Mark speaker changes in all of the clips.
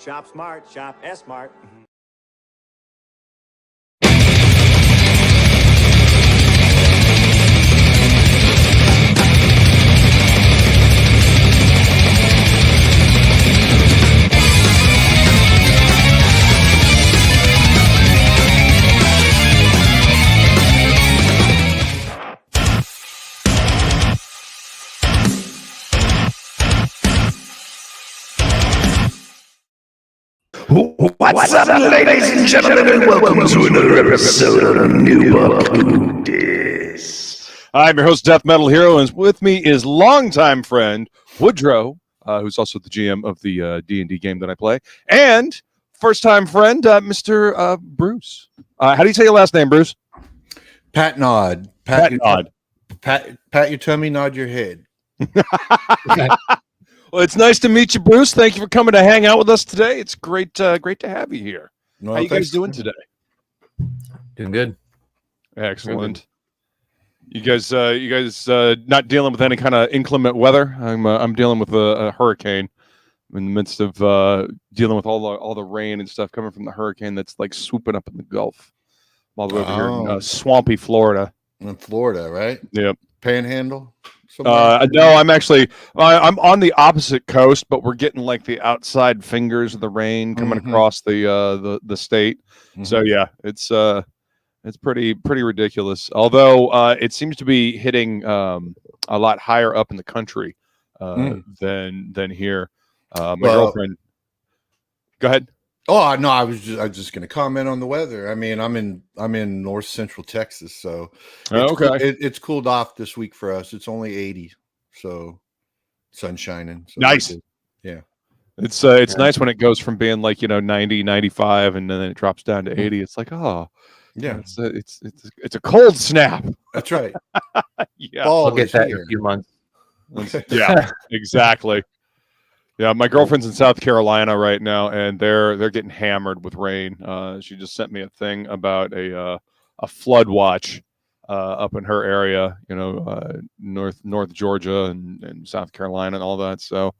Speaker 1: Shop smart, shop S-Mart.
Speaker 2: What's up, ladies and gentlemen, and welcome to another episode of New Book This.
Speaker 3: I'm your host, Death Metal Hero, and with me is longtime friend Woodrow, who's also the GM of the D&D game that I play, and first-time friend, Mr. Bruce. How do you say your last name, Bruce?
Speaker 4: Patnaude.
Speaker 3: Patnaude.
Speaker 4: Pat your tummy, nod your head.
Speaker 3: Well, it's nice to meet you, Bruce. Thank you for coming to hang out with us today. It's great to have you here.
Speaker 4: Well,
Speaker 3: how you guys doing today?
Speaker 5: Doing good.
Speaker 3: Excellent. You guys not dealing with any kind of inclement weather? I'm dealing with a hurricane. I'm in the midst of dealing with all the rain and stuff coming from the hurricane that's like swooping up in the Gulf. I'm all the way over here in swampy Florida.
Speaker 4: In Florida, right?
Speaker 3: Yep.
Speaker 4: Panhandle.
Speaker 3: No, I'm actually I'm on the opposite coast, but we're getting like the outside fingers of the rain coming across the state. So yeah, it's pretty ridiculous. Although it seems to be hitting a lot higher up in the country than here. My girlfriend. Go ahead.
Speaker 4: Oh no, I was just going to comment on the weather. I mean, I'm in north central Texas, so it's cooled off this week for us. It's only 80, so sun shining. So
Speaker 3: nice.
Speaker 4: Yeah.
Speaker 3: It's nice when it goes from being like 90, 95, and then it drops down to 80. It's like, oh yeah, it's a cold snap.
Speaker 4: That's right.
Speaker 3: Yeah,
Speaker 5: I'll get that in a few months.
Speaker 3: Yeah, exactly. Yeah, my girlfriend's in South Carolina right now, and they're getting hammered with rain. She just sent me a thing about a flood watch up in her area, North Georgia and South Carolina and all that. So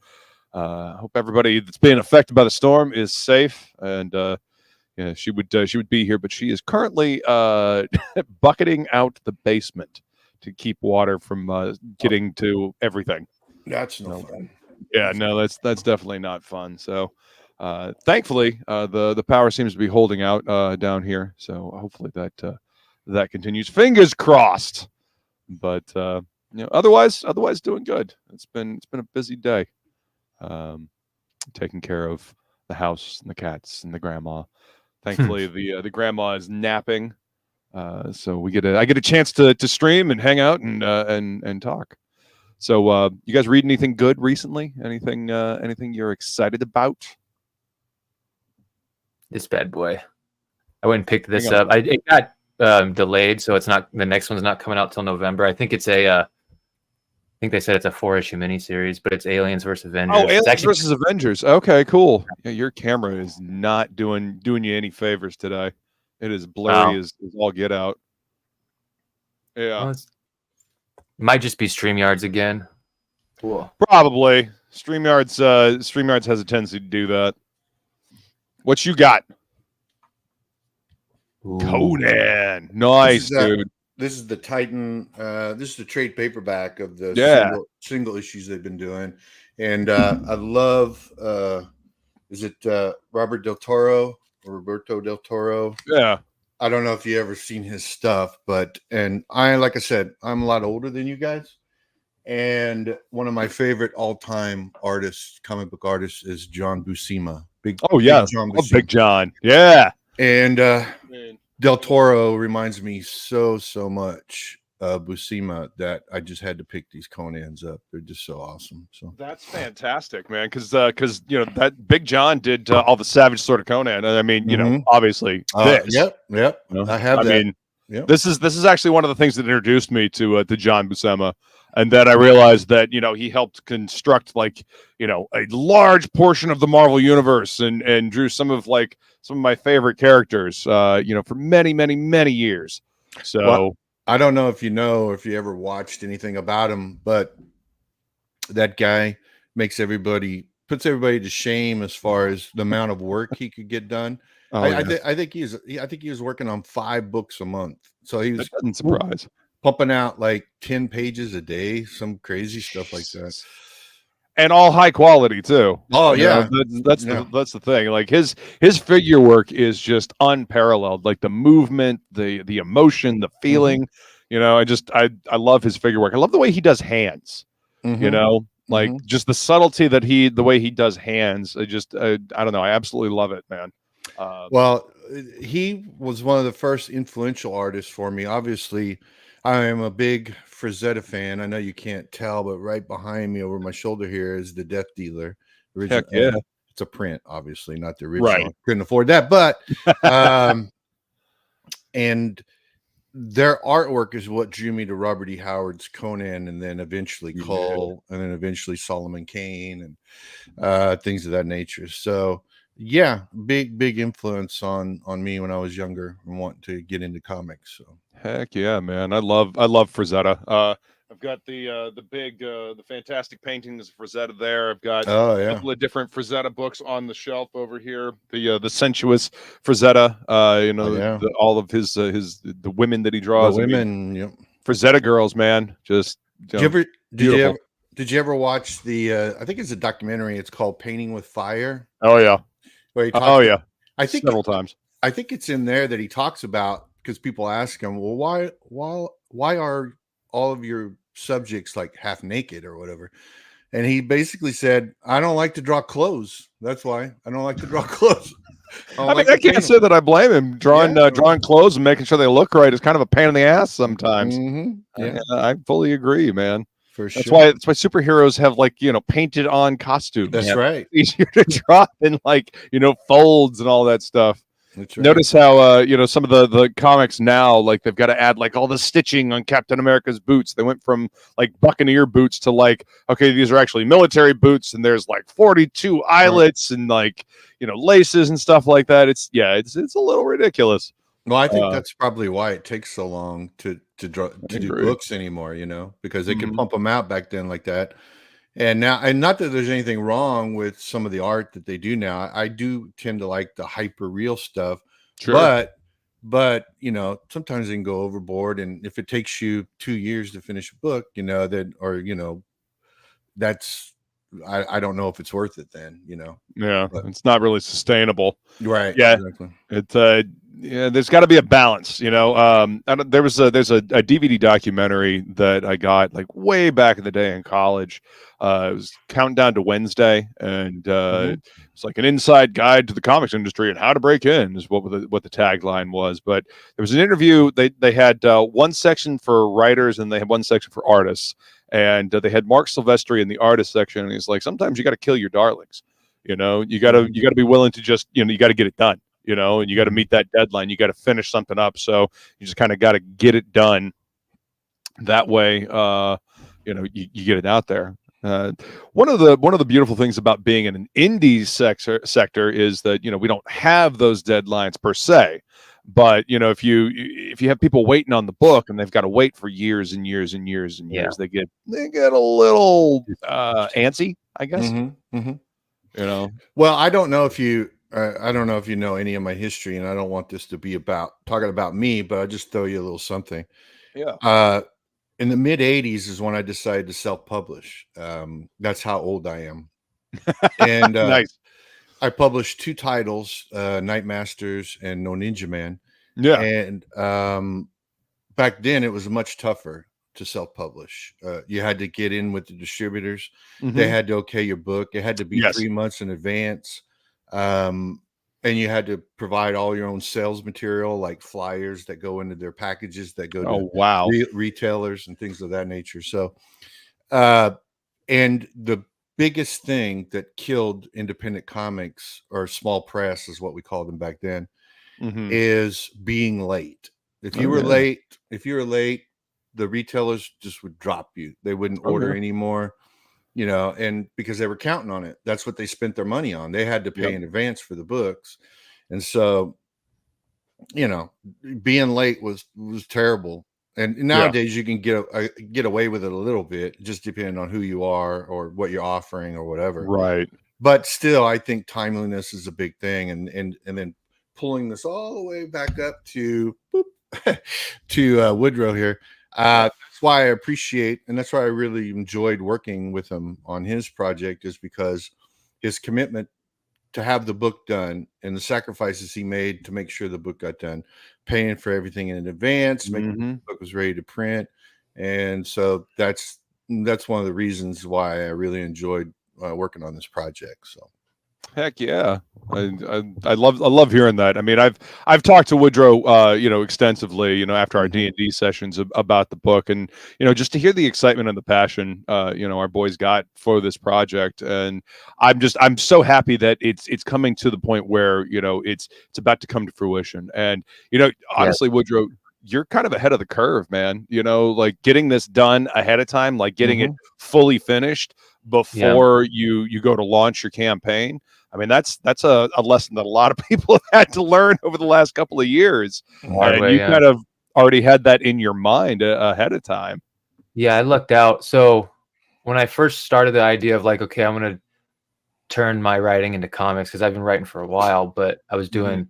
Speaker 3: I hope everybody that's being affected by the storm is safe. And yeah, she would be here, but she is currently bucketing out the basement to keep water from getting to everything.
Speaker 4: That's no fun.
Speaker 3: Yeah, no, that's definitely not fun. So, thankfully, the power seems to be holding out down here. So hopefully that continues. Fingers crossed. But otherwise doing good. It's been a busy day. Taking care of the house and the cats and the grandma. Thankfully, the grandma is napping. So I get a chance to stream and hang out and talk. So, you guys read anything good recently? Anything you're excited about?
Speaker 5: This bad boy. I went and picked this up. It got delayed, so it's not. The next one's not coming out till November. I think it's I think they said it's a 4-issue miniseries, but it's Aliens vs. Avengers.
Speaker 3: Oh, Aliens vs. Avengers. Okay, cool. Yeah, your camera is not doing you any favors today. It is blurry as all get out. Yeah.
Speaker 5: Well, might just be StreamYards again. Cool.
Speaker 3: Probably. StreamYards has a tendency to do that. What you got?
Speaker 5: Ooh.
Speaker 3: Conan. Nice, dude.
Speaker 4: This is the Titan. This is the trade paperback of the single issues they've been doing. And I love, is it Roberto Del Toro?
Speaker 3: Yeah.
Speaker 4: I don't know if you ever seen his stuff, like I said, I'm a lot older than you guys. And one of my favorite all-time comic book artists is John Buscema. Big John. Yeah. And Del Toro reminds me so much of Buscema that I just had to pick these Conans up. They're just so awesome. So
Speaker 3: that's fantastic, man. Because that Big John did all the Savage Sword of Conan. I mean, obviously this.
Speaker 4: Yep. I have that. I mean,
Speaker 3: this is actually one of the things that introduced me to John Buscema. And then I realized that, he helped construct a large portion of the Marvel universe and drew some of my favorite characters, for many, many, many years. So
Speaker 4: well, I don't know if you ever watched anything about him, but that guy makes everybody puts everybody to shame as far as the amount of work he could get done.
Speaker 3: Oh,
Speaker 4: I think he was working on 5 books a month. So he was
Speaker 3: that doesn't surprise.
Speaker 4: pumping out like 10 pages a day, some crazy stuff like that.
Speaker 3: And all high quality too.
Speaker 4: Oh yeah,
Speaker 3: that's the thing. Like his figure work is just unparalleled. Like the movement, the emotion, the feeling. You know, I love his figure work. I love the way he does hands. You know, like just the subtlety that the way he does hands. I don't know. I absolutely love it, man.
Speaker 4: Well, he was one of the first influential artists for me. Obviously, I am a big Frazetta fan. I know you can't tell, but right behind me over my shoulder here is the Death Dealer. Original,
Speaker 3: Heck yeah.
Speaker 4: It's a print, obviously, not the original.
Speaker 3: Right.
Speaker 4: Couldn't afford that, but and their artwork is what drew me to Robert E. Howard's Conan, and then eventually Cull, and then eventually Solomon Kane, and things of that nature. So yeah, big influence on me when I was younger and wanting to get into comics. So
Speaker 3: heck yeah, man. I love Frazetta. I've got the fantastic paintings of Frazetta there. I've got a couple of different Frazetta books on the shelf over here. The sensuous Frazetta, all of his the women that he draws.
Speaker 4: The women, yep.
Speaker 3: Frazetta girls, man. Just
Speaker 4: did you ever watch the I think it's a documentary, it's called Painting with Fire?
Speaker 3: Oh yeah.
Speaker 4: I think
Speaker 3: several times.
Speaker 4: I think it's in there that he talks about, because people ask him, well, why are all of your subjects like half naked or whatever? And he basically said, I don't like to draw clothes. That's why I don't like to draw clothes.
Speaker 3: I can't say that I blame him. Drawing clothes and making sure they look right is kind of a pain in the ass sometimes. Yeah, I fully agree, man.
Speaker 4: For sure.
Speaker 3: That's why superheroes have painted on costumes.
Speaker 4: That's right.
Speaker 3: Easier to draw than folds and all that stuff.
Speaker 4: That's right.
Speaker 3: Notice how some of the comics now, like they've got to add like all the stitching on Captain America's boots. They went from like Buccaneer boots to like, okay, these are actually military boots, and there's like 42 eyelets and like laces and stuff like that. It's a little ridiculous.
Speaker 4: Well, I think that's probably why it takes so long to do books anymore, because they can pump them out back then like that. And now, and not that there's anything wrong with some of the art that they do now. I do tend to like the hyper real stuff, but sometimes they can go overboard. And if it takes you 2 years to finish a book, that's, I don't know if it's worth it then,
Speaker 3: but it's not really sustainable.
Speaker 4: Right.
Speaker 3: Yeah.
Speaker 4: Exactly.
Speaker 3: It's there's got to be a balance, there's a DVD documentary that I got like way back in the day in college. It was Countdown Down to Wednesday, and it's like an inside guide to the comics industry and how to break in is what the tagline was. But there was an interview. They had one section for writers and they had one section for artists, and they had Mark Silvestri in the artist section, and he's like, sometimes you got to kill your darlings. You got to be willing to just you got to get it done. And you got to meet that deadline. You got to finish something up. So you just kind of got to get it done. That way, you get it out there. One of the beautiful things about being in an indie sector is that we don't have those deadlines per se. But if you have people waiting on the book and they've got to wait for years and years and years and years, they get a little antsy, I guess.
Speaker 4: Well, I don't know if you know any of my history, and I don't want this to be talking about me, but I'll just throw you a little something.
Speaker 3: Yeah.
Speaker 4: In the mid 80s is when I decided to self-publish. That's how old I am. And
Speaker 3: nice.
Speaker 4: I published 2 titles, Night Masters and No Ninja Man.
Speaker 3: Yeah.
Speaker 4: And back then it was much tougher to self-publish. You had to get in with the distributors. They had to okay your book. It had to be 3 months in advance. And you had to provide all your own sales material, like flyers that go into their packages that go to retailers and things of that nature. So, and the biggest thing that killed independent comics, or small press is what we called them back then, is being late. If you were late, the retailers just would drop you. They wouldn't order anymore. And because they were counting on it, that's what they spent their money on. They had to pay in advance for the books. And so, being late was terrible. And nowadays you can get away with it a little bit, just depending on who you are or what you're offering or whatever.
Speaker 3: Right.
Speaker 4: but still, I think timeliness is a big thing, and then pulling this all the way back up to to Woodrow here. That's why I appreciate, and that's why I really enjoyed working with him on his project, is because his commitment to have the book done and the sacrifices he made to make sure the book got done, paying for everything in advance, making sure the book was ready to print. And so that's one of the reasons why I really enjoyed working on this project. So
Speaker 3: heck yeah, I love hearing that. I mean, I've talked to Woodrow, extensively, after our D&D sessions about the book, and just to hear the excitement and the passion, our boys got for this project, and I'm so happy that it's coming to the point where it's about to come to fruition, and honestly, Woodrow, you're kind of ahead of the curve, man. Like getting this done ahead of time, like getting it fully finished before you go to launch your campaign. I mean, that's a lesson that a lot of people have had to learn over the last couple of years. And you kind of already had that in your mind ahead of time.
Speaker 5: Yeah, I lucked out. So when I first started the idea of like, okay, I'm going to turn my writing into comics, because I've been writing for a while, but I was doing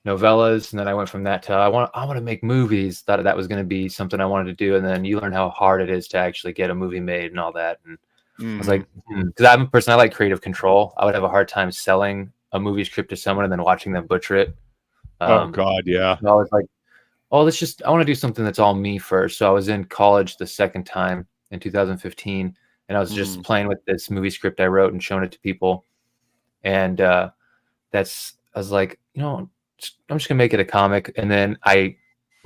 Speaker 5: novellas, and then I went from that to I want to make movies. Thought that was going to be something I wanted to do, and then you learn how hard it is to actually get a movie made and all that. And I was like, because I'm a person, I like creative control. I would have a hard time selling a movie script to someone and then watching them butcher it.
Speaker 3: Oh God, yeah.
Speaker 5: So I was like, I want to do something that's all me first. So I was in college the second time in 2015, and I was just playing with this movie script I wrote and showing it to people. And I was like, I'm just gonna make it a comic. And then I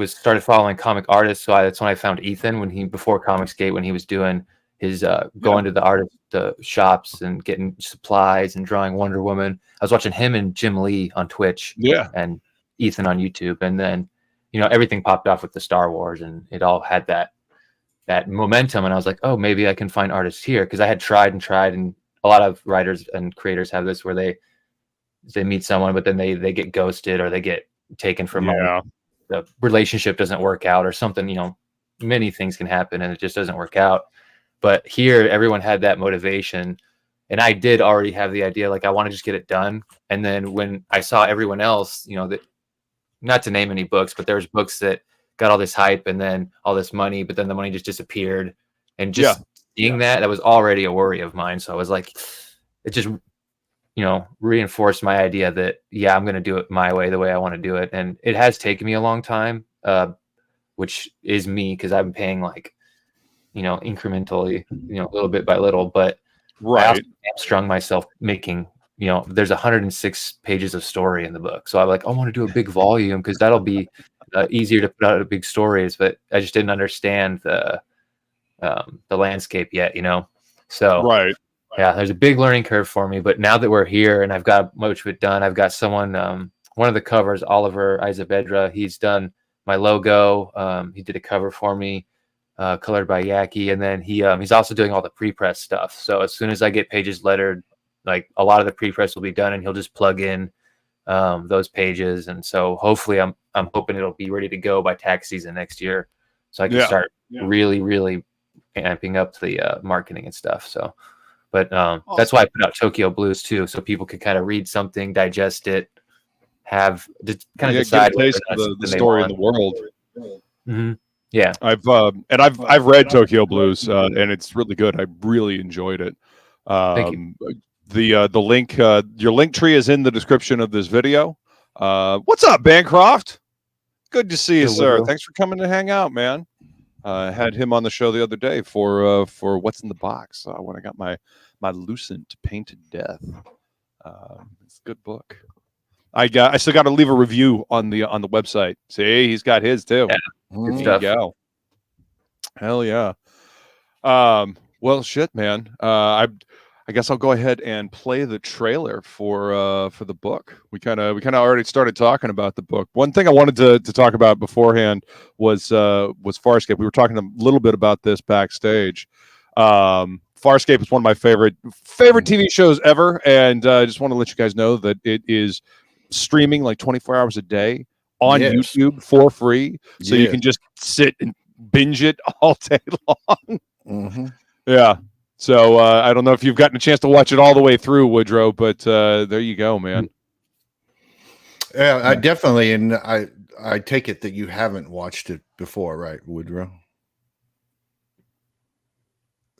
Speaker 5: started following comic artists. So that's when I found Ethan before Comicsgate, when he was doing his going to the artist shops and getting supplies and drawing Wonder Woman. I was watching him and Jim Lee on Twitch, and Ethan on YouTube, and then everything popped off with the Star Wars, and it all had that momentum. And I was like, oh, maybe I can find artists here, because I had tried, and a lot of writers and creators have this where they meet someone, but then they get ghosted, or they get taken from the relationship doesn't work out or something. Many things can happen, and it just doesn't work out. But here, everyone had that motivation, and I did already have the idea, like I want to just get it done. And then when I saw everyone else, that, not to name any books, but there's books that got all this hype and then all this money, but then the money just disappeared. And just seeing that was already a worry of mine. So I was like, it just, reinforced my idea that, I'm going to do it my way, the way I want to do it. And it has taken me a long time, which is me, because I've been paying like, incrementally, little bit by little, but I also hamstrung myself making, there's 106 pages of story in the book. So I'm like, I want to do a big volume, because that'll be easier to put out big stories, but I just didn't understand the landscape yet, So there's a big learning curve for me. But now that we're here and I've got much of it done, I've got someone, one of the covers, Oliver Izavedra, he's done my logo. He did a cover for me, colored by Yaki, and then he's also doing all the pre-press stuff. So as soon as I get pages lettered, like a lot of the pre-press will be done, and he'll just plug in those pages. And so hopefully I'm hoping it'll be ready to go by tax season next year, so I can start really, really amping up the marketing and stuff. So, but that's why I put out Tokyo Blues too, so people can kind of read something, digest it, have to kind of decide
Speaker 3: get a taste of the story in the world.
Speaker 5: Yeah,
Speaker 3: I've read Tokyo Blues, and it's really good. I really enjoyed it.
Speaker 5: Thank you.
Speaker 3: The link, your link tree is in the description of this video. What's up, Bancroft? Good to see you, sir.
Speaker 5: Woodrow.
Speaker 3: Thanks for coming to hang out, man. I had him on the show the other day for What's in the Box, when I got my Lucent Painted Death. It's a good book. I still got to leave a review on the website. See, he's got his too.
Speaker 5: Yeah. Good stuff.
Speaker 3: There you go. Hell yeah. Well, shit, man. I guess I'll go ahead and play the trailer for the book. We kind of already started talking about the book. One thing I wanted to talk about beforehand was Farscape. We were talking a little bit about this backstage. Farscape is one of my favorite TV shows ever, and I just want to let you guys know that it is streaming like 24 hours a day on YouTube for free, so you can just sit and binge it all day long. Yeah. So I don't know if you've gotten a chance to watch it all the way through, Woodrow, but there you go, man.
Speaker 4: Yeah, I definitely, and I take it that you haven't watched it before, right, Woodrow?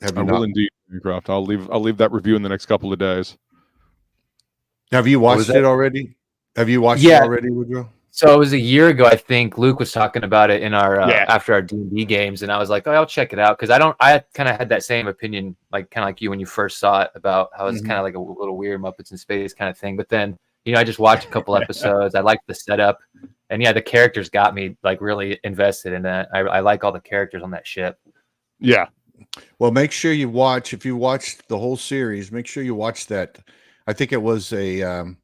Speaker 4: Have you
Speaker 3: I will indeed, Croft. I'll leave that review in the next couple of days.
Speaker 4: Have you watched it already? Have you watched it already, Woodrow?
Speaker 5: So it was a year ago, I think. Luke was talking about it in our after our D&D games, and I was like, "Oh, I'll check it out," because I kind of had that same opinion, kind of like you when you first saw it, about how it's kind of like a little weird Muppets in Space kind of thing. But then, I just watched a couple episodes. I liked the setup, and the characters got me really invested in that. I like all the characters on that ship.
Speaker 3: Yeah.
Speaker 4: Well, make sure you watch. If you watched the whole series, make sure you watch that. I think it was a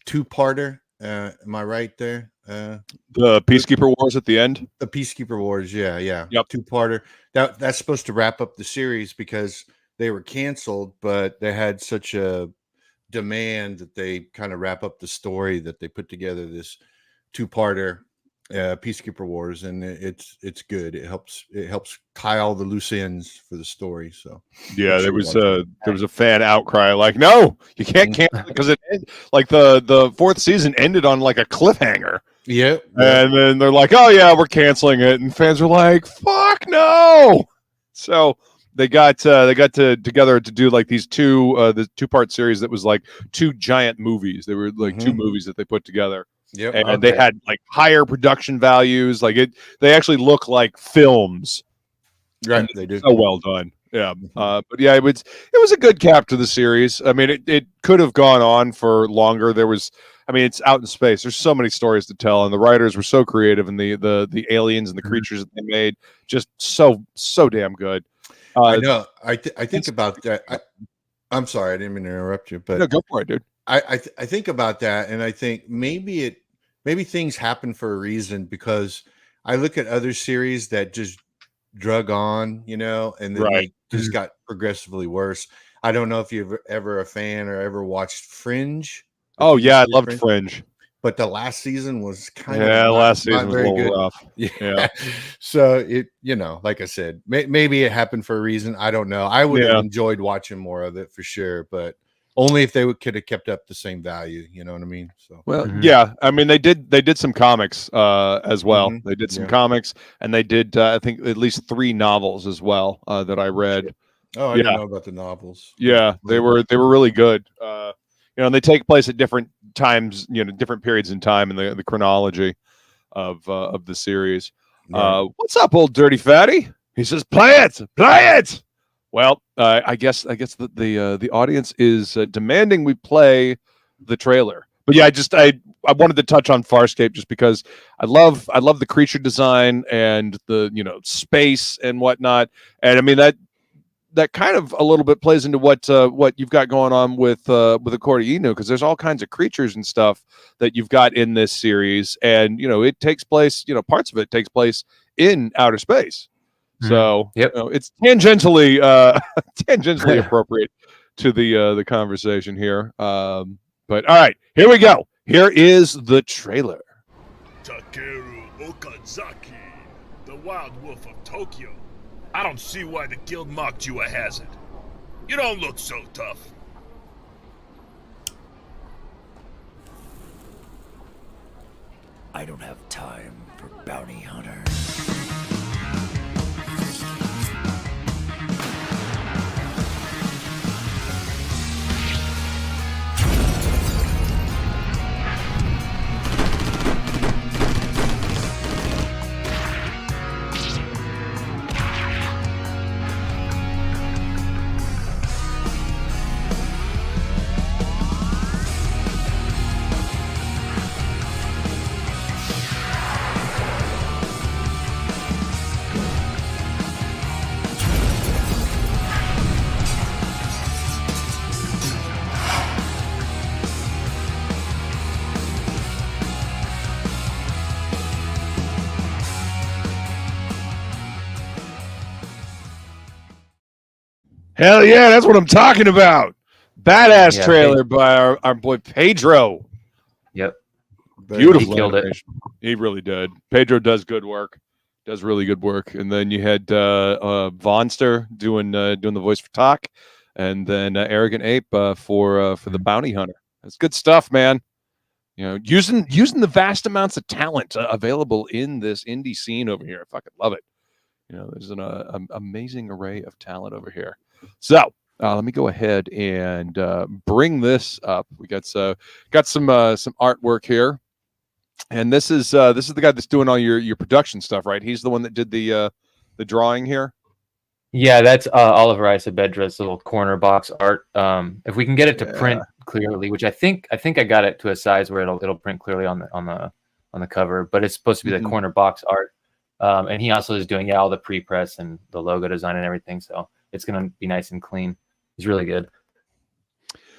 Speaker 4: two-parter. Am I right there?
Speaker 3: The Peacekeeper Wars at the end.
Speaker 4: The Peacekeeper Wars, yeah.
Speaker 3: Yep.
Speaker 4: Two-parter. That's supposed to wrap up the series because they were canceled, but they had such a demand that they kind of wrap up the story that they put together this two-parter Peacekeeper Wars, and it's good. It helps tie all the loose ends for the story. So
Speaker 3: yeah, there was a fan outcry like, no, you can't cancel because it like the fourth season ended on like a cliffhanger.
Speaker 4: Yeah,
Speaker 3: and then they're like, oh yeah, we're canceling it, and fans were like, fuck no. So they got together to do like these the two-part series that was like two giant movies. They were like two movies that they put together.
Speaker 4: Yep.
Speaker 3: And they had like higher production values. Like they actually look like films.
Speaker 4: Right, they do.
Speaker 3: So well done. Yeah. But yeah, it was a good cap to the series. I mean, it could have gone on for longer. It's out in space. There's so many stories to tell, and the writers were so creative, and the aliens and the creatures that they made just so damn good.
Speaker 4: I know. I think about that. I'm sorry, I didn't mean to interrupt you, but
Speaker 3: no, go for it, dude.
Speaker 4: I think about that, and I think maybe things happen for a reason, because I look at other series that just drug on, and then they just got progressively worse. I don't know if you're ever a fan or ever watched Fringe.
Speaker 3: Oh yeah, I loved Fringe.
Speaker 4: But the last season was kind
Speaker 3: of last season was a little rough.
Speaker 4: Yeah. So it, like I said, maybe it happened for a reason. I don't know. I would have enjoyed watching more of it for sure, but only if they could have kept up the same value. You know what I mean? So
Speaker 3: yeah. I mean, they did some comics as well. They did some comics, and they did I think at least 3 novels as well that I read.
Speaker 4: Oh, I didn't know about the novels.
Speaker 3: Yeah, they were really good. And they take place at different times, different periods in time in the chronology of the series. Right. What's up, old dirty fatty? He says, "Play it." Well, I guess the audience is demanding we play the trailer. But yeah, I wanted to touch on Farscape just because I love the creature design and the space and whatnot. And I mean that kind of a little bit plays into what you've got going on with OKURI-INU, because there's all kinds of creatures and stuff that you've got in this series, and it takes place, parts of it takes place in outer space. So it's tangentially appropriate to the conversation here. But all right, here we go. Here is the trailer.
Speaker 6: Takeru Okazakii, the Wild Wolf of Tokyo. I don't see why the guild mocked you a hazard. You don't look so tough.
Speaker 7: I don't have time for bounty hunters.
Speaker 3: Hell yeah, that's what I'm talking about. Badass trailer by our boy Pedro.
Speaker 5: Yep.
Speaker 3: Beautiful.
Speaker 5: He killed it.
Speaker 3: He really did. Pedro does good work. Does really good work. And then you had Vonster doing the voice for Talk, and then Arrogant Ape for the Bounty Hunter. That's good stuff, man. You know, using the vast amounts of talent available in this indie scene over here. I fucking love it. You know, there's an amazing array of talent over here. So let me go ahead and bring this up. We got some artwork here, and this is the guy that's doing all your production stuff, right? He's the one that did the drawing here.
Speaker 5: Yeah, that's Oliver Isabedra's little corner box art. If we can get it to print clearly, which I think I got it to a size where it'll print clearly on the cover, but it's supposed to be the corner box art. And he also is doing all the pre-press and the logo design and everything, so it's gonna be nice and clean. He's really good.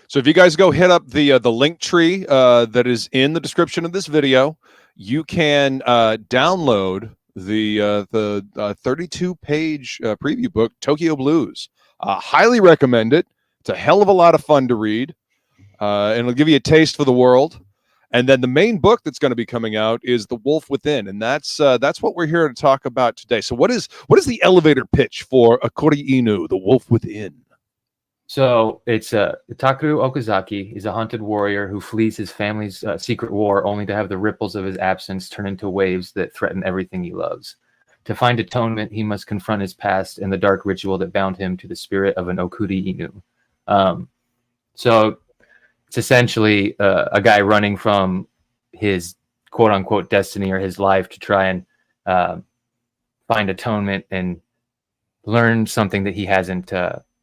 Speaker 3: So if you guys go hit up the link tree that is in the description of this video, you can download the 32-page preview book, Tokyo Blues. Highly recommend it. It's a hell of a lot of fun to read, and it'll give you a taste for the world. And then the main book that's going to be coming out is The Wolf Within, and that's what we're here to talk about today. So what is the elevator pitch for OKURI-INU, The Wolf Within?
Speaker 5: So it's Takeru Okazakii is a hunted warrior who flees his family's secret war, only to have the ripples of his absence turn into waves that threaten everything he loves. To find atonement, he must confront his past and the dark ritual that bound him to the spirit of an OKURI-INU. So it's essentially a guy running from his quote-unquote destiny or his life to try and find atonement and learn something that he hasn't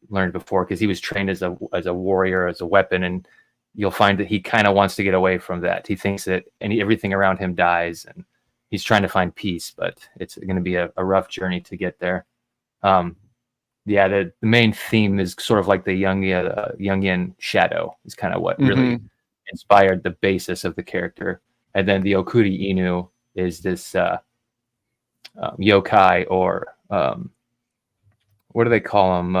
Speaker 5: learned before, because he was trained as a warrior, as a weapon, and you'll find that he kind of wants to get away from that. He thinks that everything around him dies, and he's trying to find peace, but it's going to be a rough journey to get there. The main theme is sort of like the Jungian shadow is kind of what really inspired the basis of the character. And then the OKURI-INU is this yokai, or what do they call them?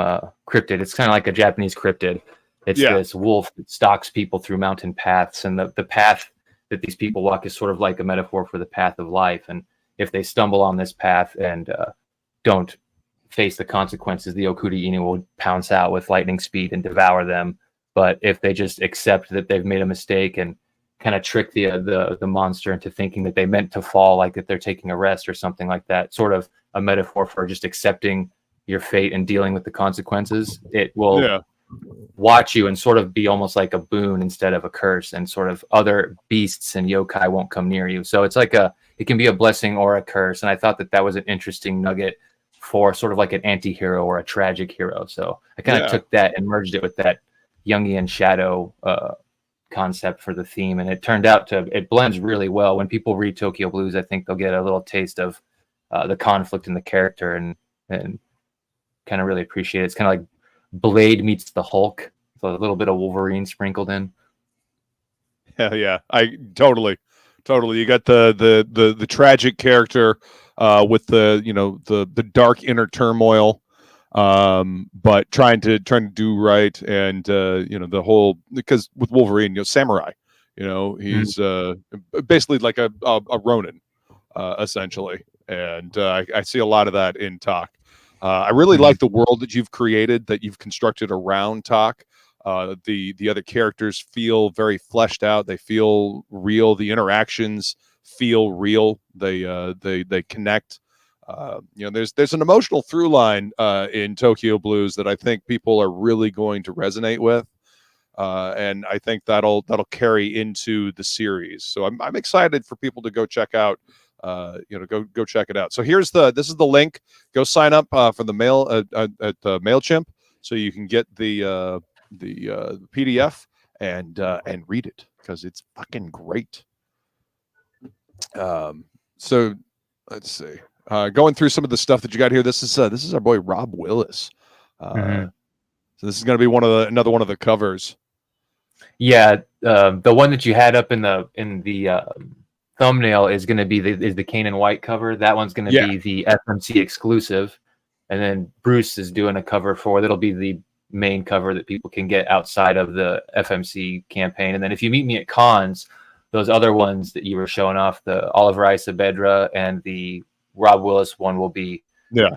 Speaker 5: Cryptid. It's kind of like a Japanese cryptid. It's this wolf that stalks people through mountain paths, and the path that these people walk is sort of like a metaphor for the path of life. And if they stumble on this path and don't face the consequences, the OKURI-INU will pounce out with lightning speed and devour them. But if they just accept that they've made a mistake and kind of trick the monster into thinking that they meant to fall, like that they're taking a rest or something like that, sort of a metaphor for just accepting your fate and dealing with the consequences, it will watch you and sort of be almost like a boon instead of a curse, and sort of other beasts and yokai won't come near you. So it's like it can be a blessing or a curse. And I thought that was an interesting nugget for sort of like an anti-hero or a tragic hero. So I kind of took that and merged it with that Jungian shadow concept for the theme, and it turned out it blends really well. When people read Tokyo Blues, I think they'll get a little taste of the conflict in the character and kind of really appreciate it. It's kind of like Blade meets the Hulk, so a little bit of Wolverine sprinkled in.
Speaker 3: Hell yeah, I totally. You got the tragic character with the dark inner turmoil, but trying to do right, and the whole, because with Wolverine, samurai, he's basically like a Ronin, essentially, and I see a lot of that in Talk. I really like the world that you've created, that you've constructed around Talk. The other characters feel very fleshed out. They feel real. The interactions feel real. They connect. There's an emotional through line in Tokyo Blues that I think people are really going to resonate with, and I think that'll carry into the series. So I'm excited for people to go check out. Go check it out. So this is the link. Go sign up for the mail at MailChimp, so you can get the PDF and read it, because it's fucking great. So let's see. Going through some of the stuff that you got here. This is our boy Rob Willis. So this is going to be another one of the covers.
Speaker 5: Yeah, the one that you had up in the thumbnail is going to be the Kanan White cover. That one's going to be the FMC exclusive, and then Bruce is doing a cover that'll be the main cover that people can get outside of the FMC campaign. And then if you meet me at cons, those other ones that you were showing off, the Oliver Isabedra and the Rob Willis one will be
Speaker 3: Yeah.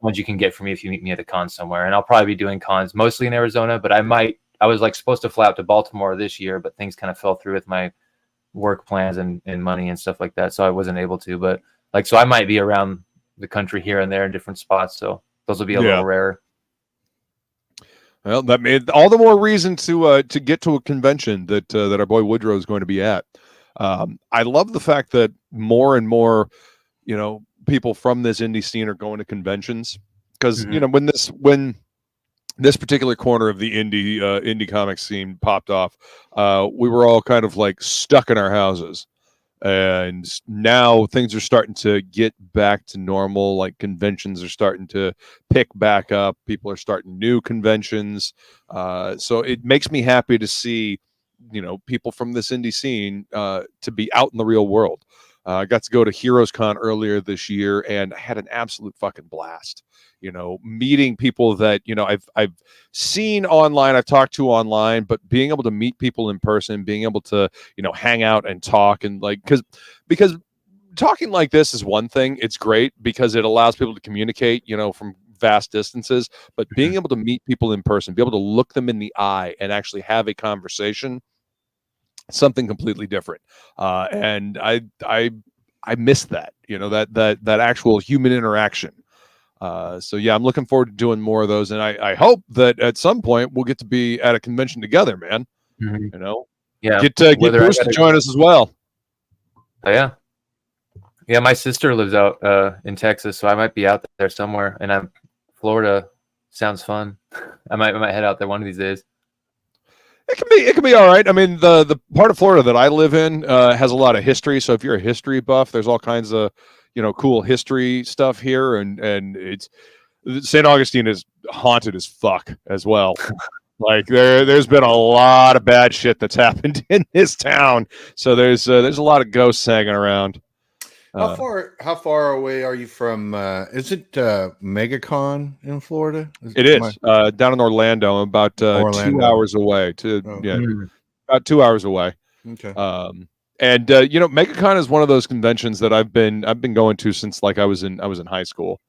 Speaker 5: ones you can get for me if you meet me at a con somewhere. And I'll probably be doing cons mostly in Arizona, but I was like supposed to fly out to Baltimore this year, but things kind of fell through with my work plans and money and stuff like that. So I wasn't able to, but like, so I might be around the country here and there in different spots. So those will be a little rarer.
Speaker 3: Well, that made all the more reason to get to a convention that our boy Woodrow is going to be at. I love the fact that more and more, people from this indie scene are going to conventions because when this particular corner of the indie comics scene popped off, we were all kind of like stuck in our houses. And now things are starting to get back to normal. Like conventions are starting to pick back up. People are starting new conventions. So it makes me happy to see, people from this indie scene to be out in the real world. I got to go to Heroes Con earlier this year and I had an absolute fucking blast. Meeting people that, I've seen online, I've talked to online, but being able to meet people in person, being able to, hang out and talk and because talking like this is one thing. It's great because it allows people to communicate, from vast distances, but being able to meet people in person, be able to look them in the eye and actually have a conversation, something completely different. And I miss that, that actual human interaction. So yeah, I'm looking forward to doing more of those, and I hope that at some point we'll get to be at a convention together, man.
Speaker 5: Yeah,
Speaker 3: get Bruce to join us as well.
Speaker 5: Oh yeah. My sister lives out in Texas, so I might be out there somewhere. And Florida sounds fun. I might head out there one of these days.
Speaker 3: It can be all right. I mean, the part of Florida that I live in has a lot of history. So if you're a history buff, there's all kinds of cool history stuff here, and it's St. Augustine is haunted as fuck as well. Like there's been a lot of bad shit that's happened in this town, so there's a lot of ghosts hanging around.
Speaker 4: How far away are you from? Is it MegaCon in Florida?
Speaker 3: It is down in Orlando, about 2 hours away. About 2 hours away.
Speaker 4: Okay.
Speaker 3: And MegaCon is one of those conventions that I've been going to since like I was in high school.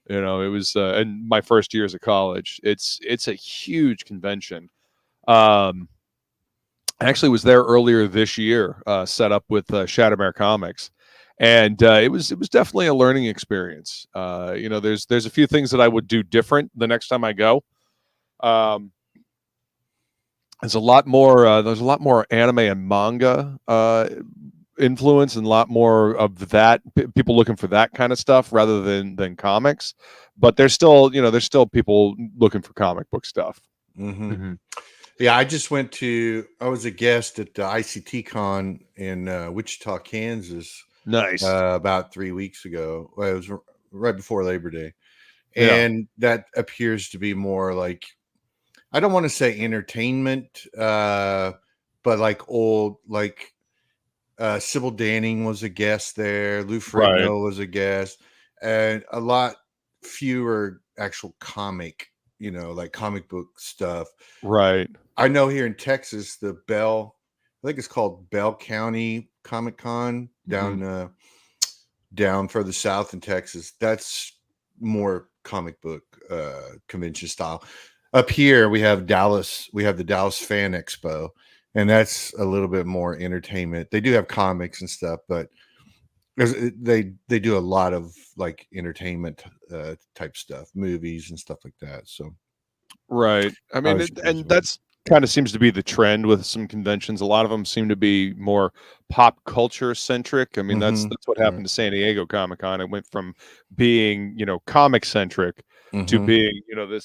Speaker 3: It was in my first years of college. It's a huge convention. I actually was there earlier this year, set up with Shadowmare Comics, and it was definitely a learning experience. There's a few things that I would do different the next time I go. There's a lot more anime and manga influence, and a lot more of that. People looking for that kind of stuff rather than comics. But there's still people looking for comic book stuff.
Speaker 4: Yeah, I was a guest at the ICT Con in Wichita, Kansas.
Speaker 3: Nice.
Speaker 4: About 3 weeks ago. Well, it was right before Labor Day, and that appears to be more like, I don't want to say entertainment, but like old, like Sybil Danning was a guest there. Lou Ferrigno was a guest, and a lot fewer actual comic, like comic book stuff.
Speaker 3: Right.
Speaker 4: I know here in Texas, I think it's called Bell County Comic Con down further south in Texas. That's more comic book convention style. Up here we have Dallas. We have the Dallas Fan Expo, and that's a little bit more entertainment. They do have comics and stuff, but they do a lot of like entertainment type stuff, movies and stuff like that. So,
Speaker 3: right. I mean, and that's kind of seems to be the trend with some conventions. A lot of them seem to be more pop culture centric. I mean, that's what happened to San Diego Comic-Con. It went from being, comic centric to being,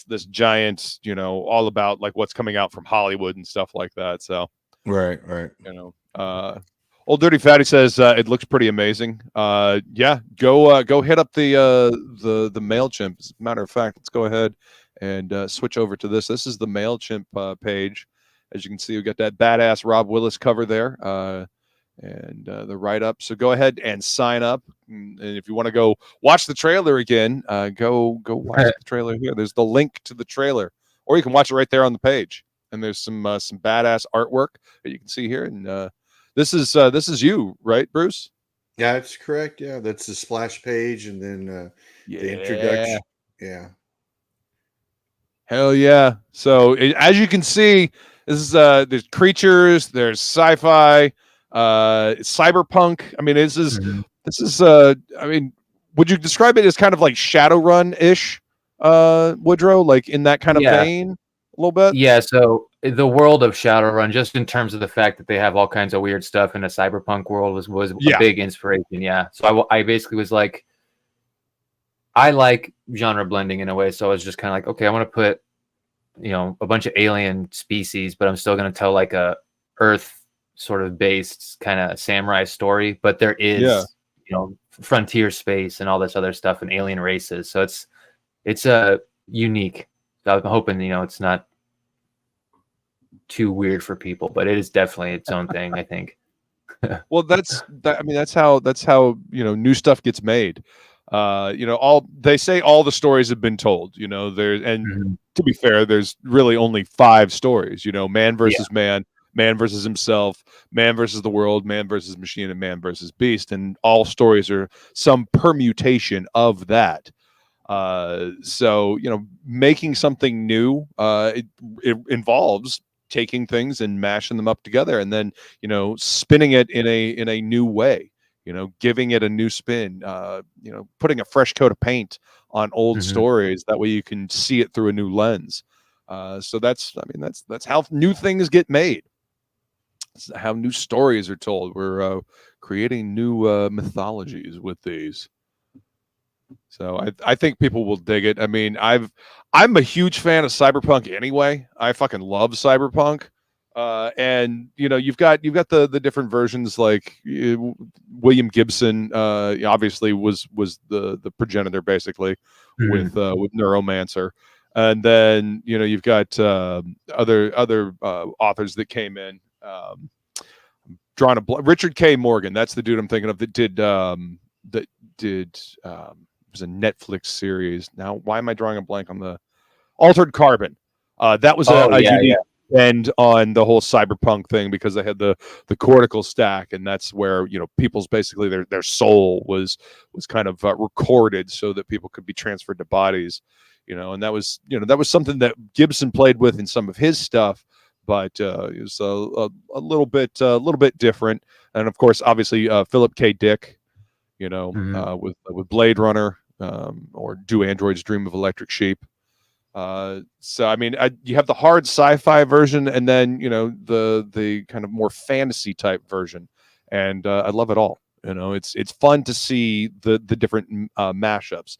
Speaker 3: this giant, all about like what's coming out from Hollywood and stuff like that. So,
Speaker 4: right.
Speaker 3: Old Dirty Fatty says it looks pretty amazing. Yeah, go hit up the MailChimp. As a matter of fact, let's go ahead and switch over to this. This is the MailChimp page. As you can see, we got that badass Rob Willis cover there, and the write-up. So go ahead and sign up. And if you want to go watch the trailer again, go watch the trailer here. There's the link to the trailer, or you can watch it right there on the page. And there's some badass artwork that you can see here. And this is you, right, Bruce?
Speaker 4: Yeah, that's correct. Yeah, that's the splash page, and then the
Speaker 3: Yeah.
Speaker 4: introduction. Yeah.
Speaker 3: Hell yeah. So as you can see, this is there's creatures, there's sci-fi, cyberpunk. I mean, this is I mean, would you describe it as kind of like Shadowrun-ish, Woodrow, like in that kind of
Speaker 5: Yeah.
Speaker 3: vein a little bit?
Speaker 5: Yeah, so the world of Shadowrun, just in terms of the fact that they have all kinds of weird stuff in a cyberpunk world, was
Speaker 3: Yeah.
Speaker 5: a big inspiration. Yeah, so I basically was like, I like genre blending in a way, so I was just kind of like, okay, I want to put, you know, a bunch of alien species, but I'm still going to tell like a Earth sort of based kind of samurai story, but there is,
Speaker 3: Yeah.
Speaker 5: you know, frontier space and all this other stuff and alien races, so it's unique. So I'm hoping, you know, it's not too weird for people, but it is definitely its own thing, I think.
Speaker 3: Well, I mean, that's how you know, new stuff gets made. You know, they say all the stories have been told. You know, and to be fair, there's really only 5 stories. You know, man versus man, man versus himself, man versus the world, man versus machine, and man versus beast, and all stories are some permutation of that. So you know, making something new, it involves taking things and mashing them up together, and then, you know, spinning it in a new way, you know, giving it a new spin, you know, putting a fresh coat of paint on old stories. That way you can see it through a new lens. So that's how new things get made. It's how new stories are told. We're creating new mythologies with these. So I think people will dig it. I mean, I'm a huge fan of cyberpunk anyway. I fucking love cyberpunk. And you know, you've got the different versions, like William Gibson obviously was the progenitor basically with Neuromancer. And then, you know, you've got other authors that came in. Richard K. Morgan, that's the dude I'm thinking of, that did it was a Netflix series. Now, why am I drawing a blank on the Altered Carbon? That was a unique end on the whole cyberpunk thing, because they had the cortical stack, and that's where, you know, people's basically their soul was kind of recorded so that people could be transferred to bodies, you know, and that was something that Gibson played with in some of his stuff, but it was a little bit different. And of course, obviously, Philip K. Dick, you know, with Blade Runner, or Do Androids Dream of Electric Sheep. So I mean, you have the hard sci-fi version, and then, you know, the kind of more fantasy type version, and I love it all. You know, it's fun to see the different mashups.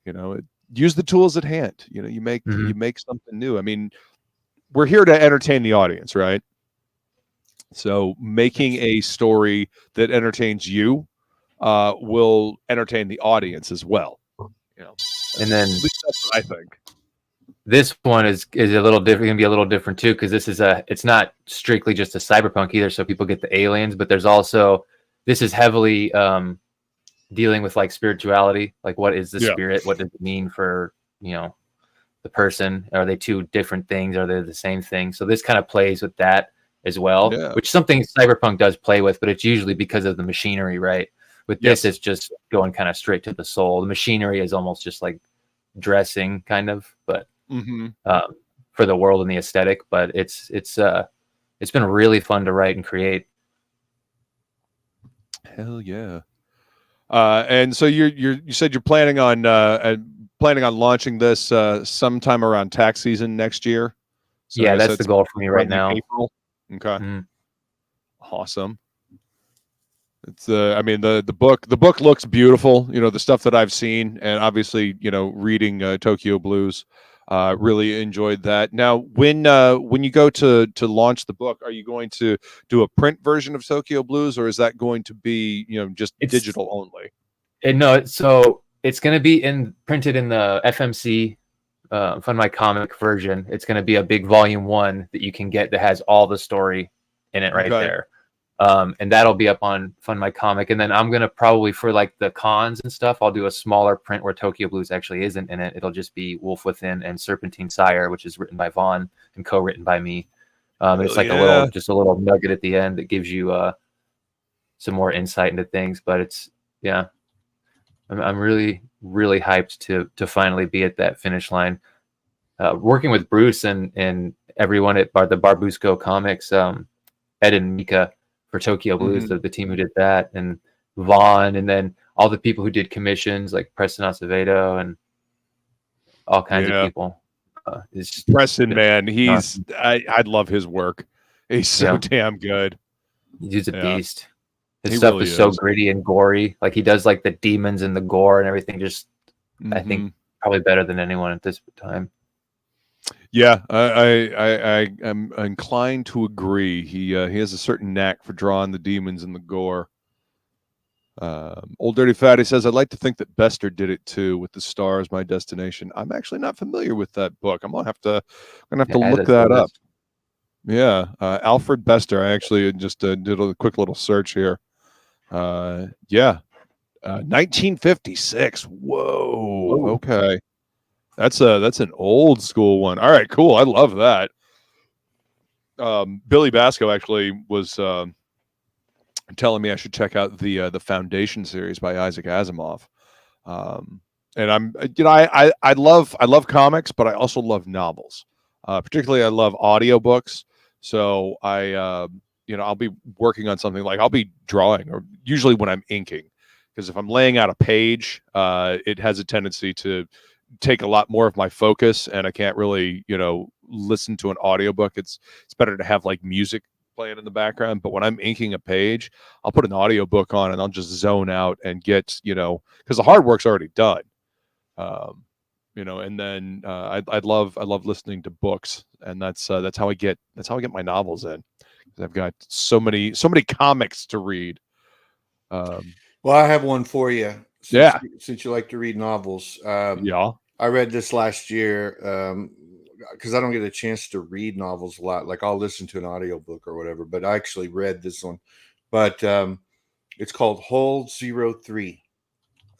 Speaker 3: You know, use the tools at hand. You know, you make something new. I mean, we're here to entertain the audience, right? So making a story that entertains you will entertain the audience as well. You know,
Speaker 5: and then
Speaker 3: at least that's what I think.
Speaker 5: This one is a little different. Going to be a little different too, because it's not strictly just a cyberpunk either. So people get the aliens, but there's also, this is heavily dealing with like spirituality. Like, what is the spirit? What does it mean for, you know, the person? Are they two different things? Are they the same thing? So this kind of plays with that as well, which something cyberpunk does play with, but it's usually because of the machinery, right? With this, it's just going kind of straight to the soul. The machinery is almost just like dressing, kind of, but for the world and the aesthetic. But it's been really fun to write and create.
Speaker 3: Hell yeah! And so you said you're planning on launching this sometime around tax season next year. So
Speaker 5: yeah, that's the goal for me right now.
Speaker 3: April. Okay. Awesome. It's I mean, the book looks beautiful, you know, the stuff that I've seen, and obviously, you know, reading Tokyo Blues, really enjoyed that. Now, when you go to launch the book, are you going to do a print version of Tokyo Blues, or is that going to be, you know, just digital only?
Speaker 5: No, so it's going to be printed in the FMC Fund My Comic version. It's going to be a big volume 1 that you can get that has all the story in it right there. And that'll be up on Fund My Comic. And then I'm going to probably, for like the cons and stuff, I'll do a smaller print where Tokyo Blues actually isn't in it. It'll just be Wolf Within and Serpentine SIRE, which is written by Vaughn and co-written by me. It's like a little nugget at the end that gives you some more insight into things. But it's I'm really hyped to finally be at that finish line. Working with Bruce and everyone at the Barbusco Comics, Ed and Mika for Tokyo Blues, the team who did that, and Vaughn, and then all the people who did commissions like Preston Acevedo and all kinds of people.
Speaker 3: Preston, man, I love his work. He's so damn good.
Speaker 5: He's a beast. His stuff really is so gritty and gory. Like he does like the demons and the gore and everything. Just I think probably better than anyone at this time.
Speaker 3: Yeah, I am inclined to agree. He has a certain knack for drawing the demons and the gore. Old Dirty Fatty says, I'd like to think that Bester did it too with The Stars, My Destination. I'm actually not familiar with that book. I'm gonna have to look that up. Yeah, Alfred Bester. I actually just did a quick little search here. 1956. Whoa. Okay. That's an old school one. All right, cool. I love that. Billy Basco actually was telling me I should check out the Foundation series by Isaac Asimov. And I'm, I love comics, but I also love novels. Particularly I love audiobooks. So I'll be working on something, like I'll be drawing, or usually when I'm inking, because if I'm laying out a page, it has a tendency to take a lot more of my focus, and I can't really, listen to an audiobook. It's better to have like music playing in the background. But when I'm inking a page, I'll put an audiobook on and I'll just zone out and get, because the hard work's already done. And then I love listening to books, and that's how I get my novels in. I've got so many comics to read.
Speaker 4: Well, I have one for you. Since you like to read novels. I read this last year because I don't get a chance to read novels a lot. Like I'll listen to an audiobook or whatever, but I actually read this one. But it's called Hold 03.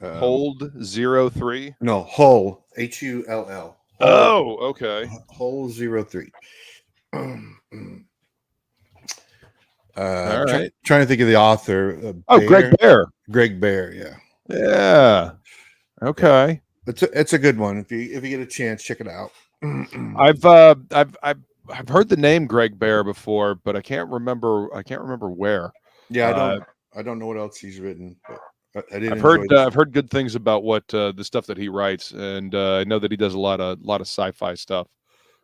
Speaker 3: Hold 03?
Speaker 4: No, Hull, Hull.
Speaker 3: Oh, okay.
Speaker 4: Hold 03.
Speaker 3: All right.
Speaker 4: Trying to think of the author.
Speaker 3: Greg Bear.
Speaker 4: Greg Bear, yeah.
Speaker 3: Yeah. Okay.
Speaker 4: It's a good one. If you get a chance, check it out.
Speaker 3: I've heard the name Greg Bear before, but I can't remember where.
Speaker 4: Yeah, I don't know what else he's written, but
Speaker 3: I've heard good things about what the stuff that he writes, and I know that he does a lot of sci-fi stuff.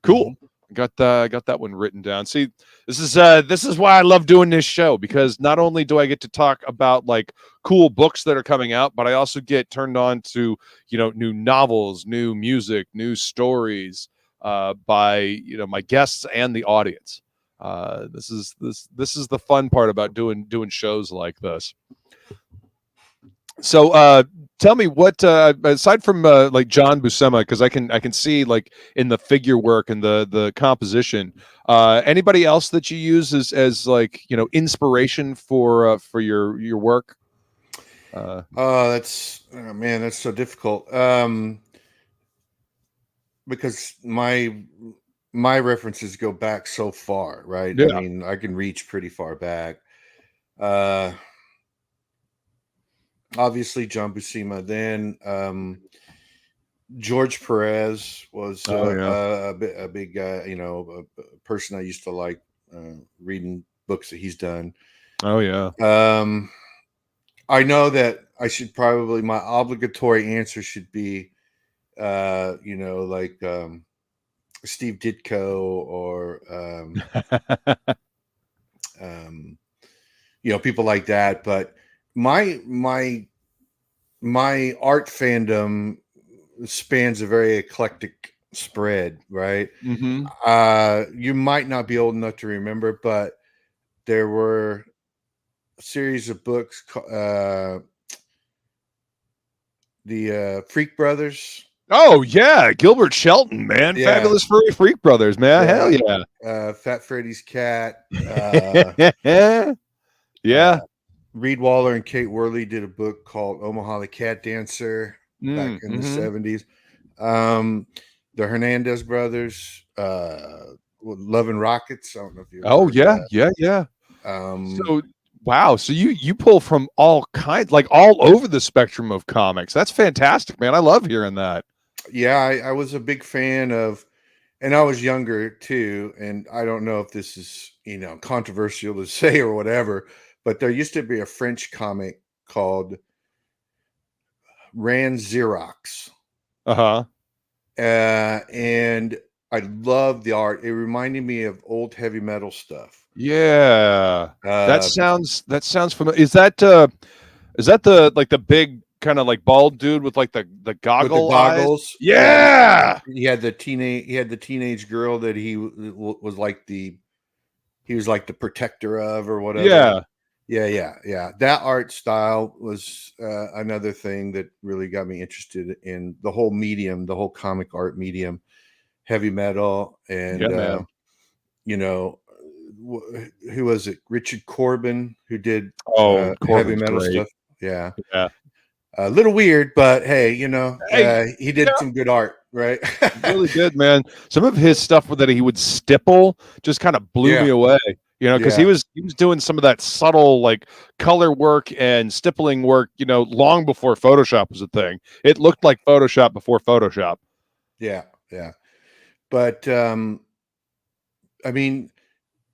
Speaker 3: Cool. Got that one written down. See, this is why I love doing this show, because not only do I get to talk about like cool books that are coming out, but I also get turned on to new novels, new music, new stories by my guests and the audience. This is the fun part about doing shows like this. So tell me what aside from like John Buscema, because I can see like in the figure work and the composition, anybody else that you use as like inspiration for your work?
Speaker 4: That's so difficult. Because my references go back so far, right?
Speaker 3: Yeah.
Speaker 4: I mean, I can reach pretty far back. Obviously John Buscema. Then George Perez was a big a person I used to like reading books that he's done.
Speaker 3: Oh yeah.
Speaker 4: I know that I should probably, my obligatory answer should be like Steve Ditko or people like that, but my art fandom spans a very eclectic spread, right? You might not be old enough to remember, but there were a series of books, the Freak Brothers.
Speaker 3: Oh yeah, Gilbert Shelton, man.
Speaker 4: Yeah.
Speaker 3: Fabulous Furry Freak Brothers, man. Hell yeah.
Speaker 4: Fat Freddy's Cat.
Speaker 3: Yeah.
Speaker 4: Reed Waller and Kate Worley did a book called Omaha the Cat Dancer back in the 70s. The Hernandez brothers, Love and Rockets. I don't know if you.
Speaker 3: Oh yeah, yeah. So Wow. So you pull from all kinds, like all over the spectrum of comics. That's fantastic, man. I love hearing that.
Speaker 4: Yeah, I was a big fan of, and I was younger too. And I don't know if this is, controversial to say or whatever, but there used to be a French comic called Ran Xerox.
Speaker 3: Uh-huh.
Speaker 4: And I loved the art. It reminded me of old heavy metal stuff.
Speaker 3: Yeah. That sounds familiar. Is that the big kind of like bald dude with like the goggles?
Speaker 4: Goggles.
Speaker 3: Yeah.
Speaker 4: He had the teenage girl that he was like the protector of or whatever. Yeah. That art style was another thing that really got me interested in the whole medium, the whole comic art medium, heavy metal, and who was it? Richard Corbin, who did heavy metal stuff. Yeah. A little weird, but hey, he did some good art, right?
Speaker 3: Really good, man. Some of his stuff that he would stipple just kind of blew me away. Because he was doing some of that subtle like color work and stippling work, long before Photoshop was a thing. It looked like Photoshop before Photoshop.
Speaker 4: Yeah. But I mean,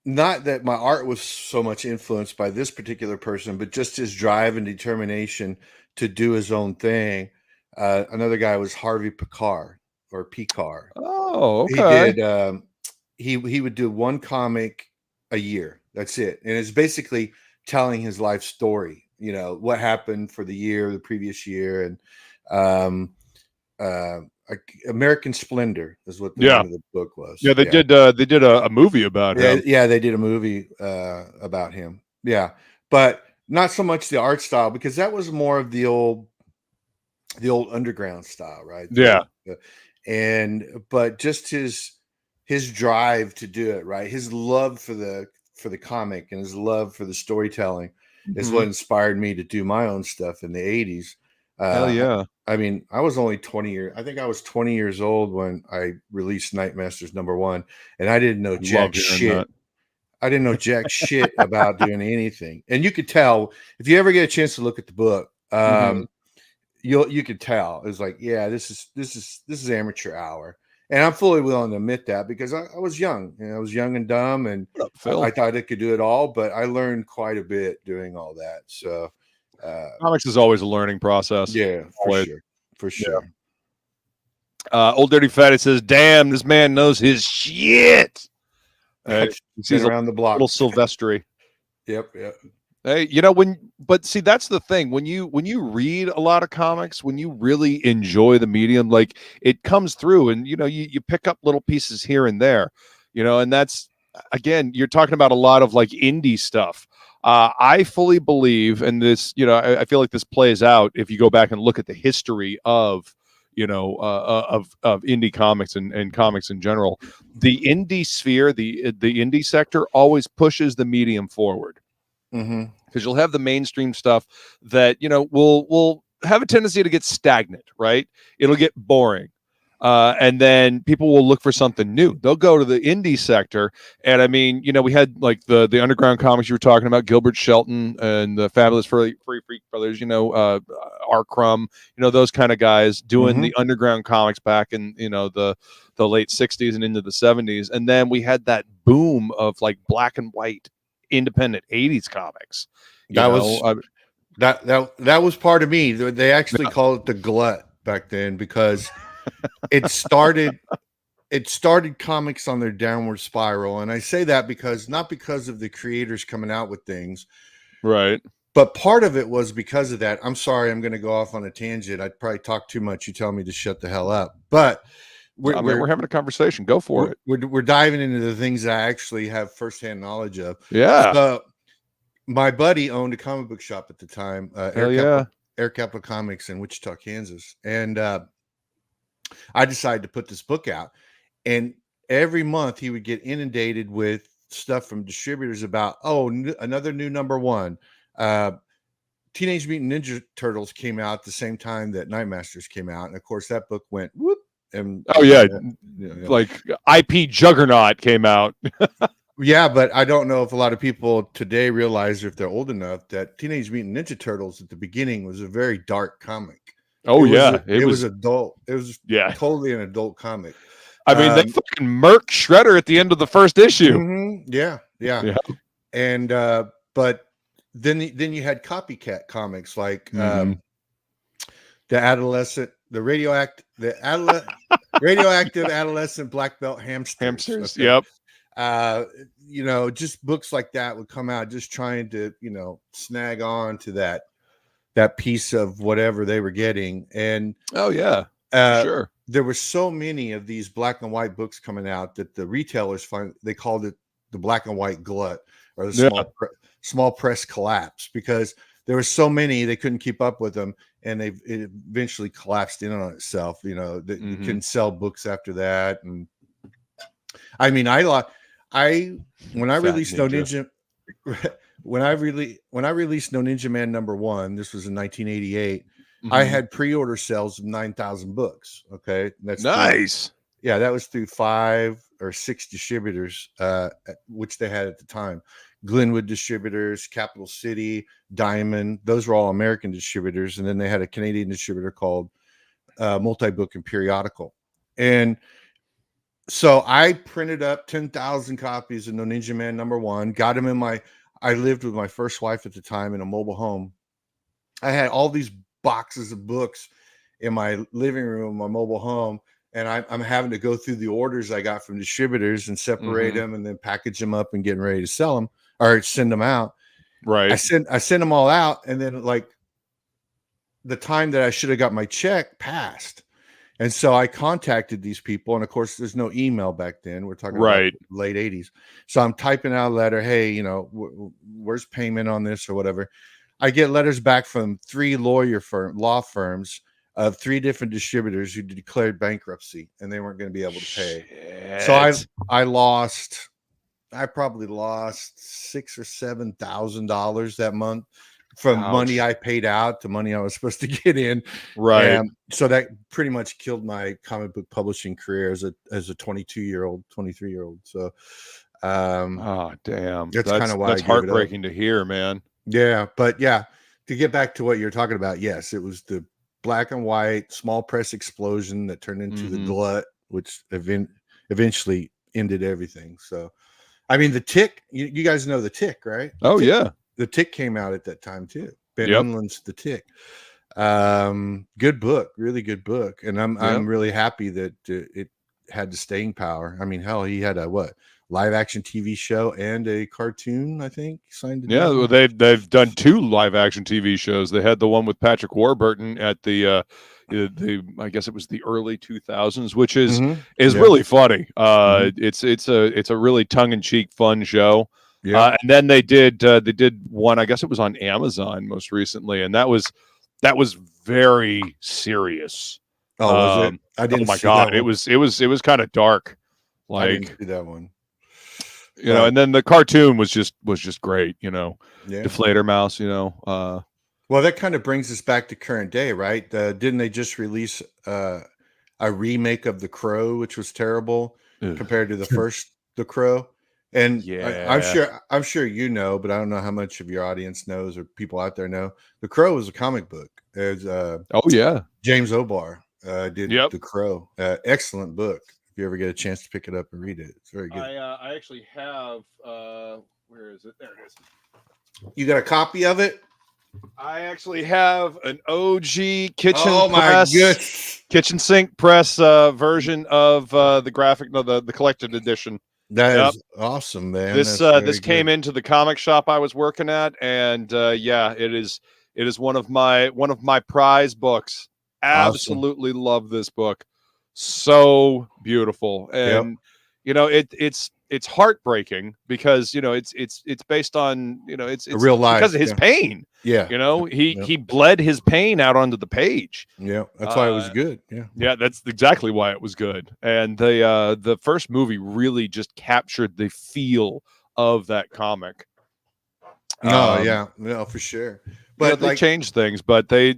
Speaker 4: not that my art was so much influenced by this particular person, but just his drive and determination to do his own thing. Another guy was Harvey Pekar or Pekar.
Speaker 3: Oh, okay.
Speaker 4: He did. He would do one comic a year. That's it, and it's basically telling his life story. What happened for the previous year, and American Splendor is what the name of the book was.
Speaker 3: Yeah, they did a movie about him.
Speaker 4: Yeah, they did a movie about him. Yeah, but not so much the art style, because that was more of the old underground style, right?
Speaker 3: Yeah.
Speaker 4: But just his drive to do it, right? His love for the comic and his love for the storytelling is what inspired me to do my own stuff in the 80s.
Speaker 3: Hell yeah.
Speaker 4: I mean, I was only 20 years. I think I was 20 years old when I released Nightmasters #1, and I didn't know jack shit. I didn't know jack shit about doing anything. And you could tell if you ever get a chance to look at the book. You could tell. It was like, yeah, this is amateur hour. And I'm fully willing to admit that, because I was young. I was young and dumb, and I thought I could do it all, but I learned quite a bit doing all that. So
Speaker 3: comics is always a learning process.
Speaker 4: Yeah, for sure.
Speaker 3: Old Dirty Fatty says, damn, this man knows his shit.
Speaker 4: He's around the block.
Speaker 3: Little Silvestri.
Speaker 4: Yep.
Speaker 3: Hey, but see, that's the thing. When you read a lot of comics, when you really enjoy the medium, like it comes through, and you pick up little pieces here and there, and that's, again, you're talking about a lot of like indie stuff. I fully believe, and this, I feel like this plays out if you go back and look at the history of of indie comics and comics in general. The indie sphere, the indie sector always pushes the medium forward. Because you'll have the mainstream stuff that will have a tendency to get stagnant, right? It'll get boring, and then people will look for something new. They'll go to the indie sector, and I mean, we had like the underground comics you were talking about, Gilbert Shelton and the Fabulous Free Freak Brothers, R. Crumb, those kind of guys doing the underground comics back in the late 60s and into the 70s, and then we had that boom of like black and white independent 80s comics.
Speaker 4: That was part of me. They actually called it the glut back then, because it started comics on their downward spiral. And I say that not because of the creators coming out with things,
Speaker 3: right,
Speaker 4: but part of it was because of that. I'm sorry, I'm going to go off on a tangent. I'd probably talk too much. You tell me to shut the hell up, but we're having
Speaker 3: a conversation. Go for it.
Speaker 4: We're diving into the things I actually have firsthand knowledge of.
Speaker 3: Yeah.
Speaker 4: So my buddy owned a comic book shop at the time, Air Capital Comics in Wichita, Kansas. And I decided to put this book out. And every month he would get inundated with stuff from distributors about, another new #1. Teenage Mutant Ninja Turtles came out at the same time that Nightmasters came out. And of course that book went whoop. And
Speaker 3: like IP Juggernaut came out.
Speaker 4: Yeah, but I don't know if a lot of people today realize, if they're old enough, that Teenage Mutant Ninja Turtles at the beginning was a very dark comic.
Speaker 3: Oh yeah,
Speaker 4: it was adult. It was
Speaker 3: yeah.
Speaker 4: totally an adult comic.
Speaker 3: I mean, they fucking murked Shredder at the end of the first issue.
Speaker 4: Yeah. And but then you had copycat comics like the radioactive adolescent black belt hamsters.
Speaker 3: Okay. Yep.
Speaker 4: You know, just books like that would come out, just trying to, you know, snag on to that piece of whatever they were getting. And
Speaker 3: sure,
Speaker 4: there were so many of these black and white books coming out that the retailers they called it the black and white glut, or the small press collapse, because there were so many they couldn't keep up with them, and it eventually collapsed in on itself. You know, that you couldn't sell books after that. And I mean, when I released No Ninja Man #1, this was in 1988. I had pre-order sales of 9,000 books. Okay, that's
Speaker 3: nice.
Speaker 4: That was through 5 or 6 distributors, which they had at the time. Glenwood Distributors, Capital City, Diamond. Those were all American distributors, and then they had a Canadian distributor called Multi-Book and Periodical. And so I printed up 10,000 copies of No Ninja Man #1. Got them in I lived with my first wife at the time in a mobile home. I had all these boxes of books in my living room, my mobile home, and I'm having to go through the orders I got from distributors and separate them and then package them up and getting ready to sell them or send them out.
Speaker 3: Right.
Speaker 4: I sent them all out, and then like the time that I should have got my check passed. And so I contacted these people, and of course there's no email back then. We're talking about late 80s. So I'm typing out a letter. Hey, you know, where's payment on this or whatever? I get letters back from 3 law firms of 3 different distributors who declared bankruptcy, and they weren't going to be able to pay.
Speaker 3: Shit.
Speaker 4: So I probably lost $6,000 or $7,000 that month from money I paid out to money I was supposed to get in.
Speaker 3: Right.
Speaker 4: And so that pretty much killed my comic book publishing career as a 23-year-old. So
Speaker 3: oh damn.
Speaker 4: That's kind of why
Speaker 3: that's heartbreaking to hear, man.
Speaker 4: Yeah, but yeah, to get back to what you're talking about, yes, it was the black and white small press explosion that turned into the glut, which eventually ended everything. So, I mean, the Tick, you guys know the Tick, right? The Tick came out at that time too. Ben Inland's The Tick. Good book, really good book, and I'm really happy that it had the staying power. I mean, hell, he had a live action TV show and a cartoon, I think, signed.
Speaker 3: Well, they've done 2 live action TV shows. They had the one with Patrick Warburton at the I guess it was the early 2000s, which is really funny. It's a really tongue in cheek, fun show. And then they did one. I guess it was on Amazon most recently, and that was very serious.
Speaker 4: Oh, was it? I didn't.
Speaker 3: Oh my god, it was kind of dark. Like,
Speaker 4: I didn't see that one.
Speaker 3: You know, and then the cartoon was just great, you know. Deflator Mouse, you know.
Speaker 4: Well, that kind of brings us back to current day, right? Didn't they just release a remake of The Crow, which was terrible compared to the first The Crow? And I'm sure you know, but I don't know how much of your audience knows or people out there know. The Crow was a comic book. There's James O'Barr did The Crow. Excellent book. If you ever get a chance to pick it up and read it, it's very good.
Speaker 3: I actually have where is it? There it is.
Speaker 4: You got a copy of it?
Speaker 3: I actually have an OG kitchen sink press version of the graphic, the collected edition.
Speaker 4: That is awesome, man.
Speaker 3: This came into the comic shop I was working at, and it is one of my prize books. Absolutely love this book. So beautiful, and you know it's heartbreaking because you know it's based on, you know, it's
Speaker 4: real life
Speaker 3: because of his pain. You know, he bled his pain out onto the page.
Speaker 4: That's why it was good.
Speaker 3: That's exactly why it was good. And the first movie really just captured the feel of that comic.
Speaker 4: No, for sure. But
Speaker 3: they changed things, but I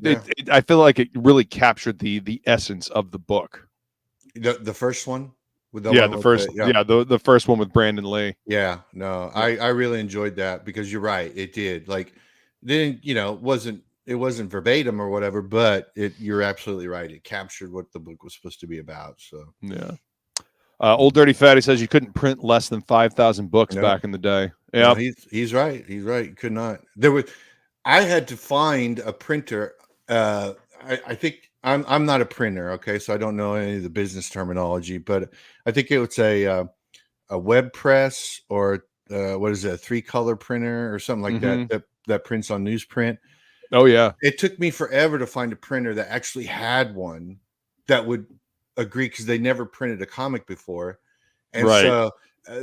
Speaker 3: feel like it really captured the essence of the book.
Speaker 4: The first one With
Speaker 3: Yeah,
Speaker 4: one
Speaker 3: the
Speaker 4: with
Speaker 3: first, the first one with Brandon Lee.
Speaker 4: Yeah, no, I really enjoyed that because you're right. It did didn't it wasn't verbatim or whatever, but you're absolutely right. It captured what the book was supposed to be about. So
Speaker 3: Yeah. Old Dirty Fatty says you couldn't print less than 5,000 books
Speaker 4: No.
Speaker 3: back in the day.
Speaker 4: no,
Speaker 3: Yeah.
Speaker 4: he's right. He's right. Could not. I had to find a printer. I think I'm not a printer, okay, so I don't know any of the business terminology, but I think it was a web press or what is it, a 3-color printer or something like that prints on newsprint.
Speaker 3: Oh yeah.
Speaker 4: It took me forever to find a printer that actually had one that would agree because they never printed a comic before, and
Speaker 3: Right.
Speaker 4: so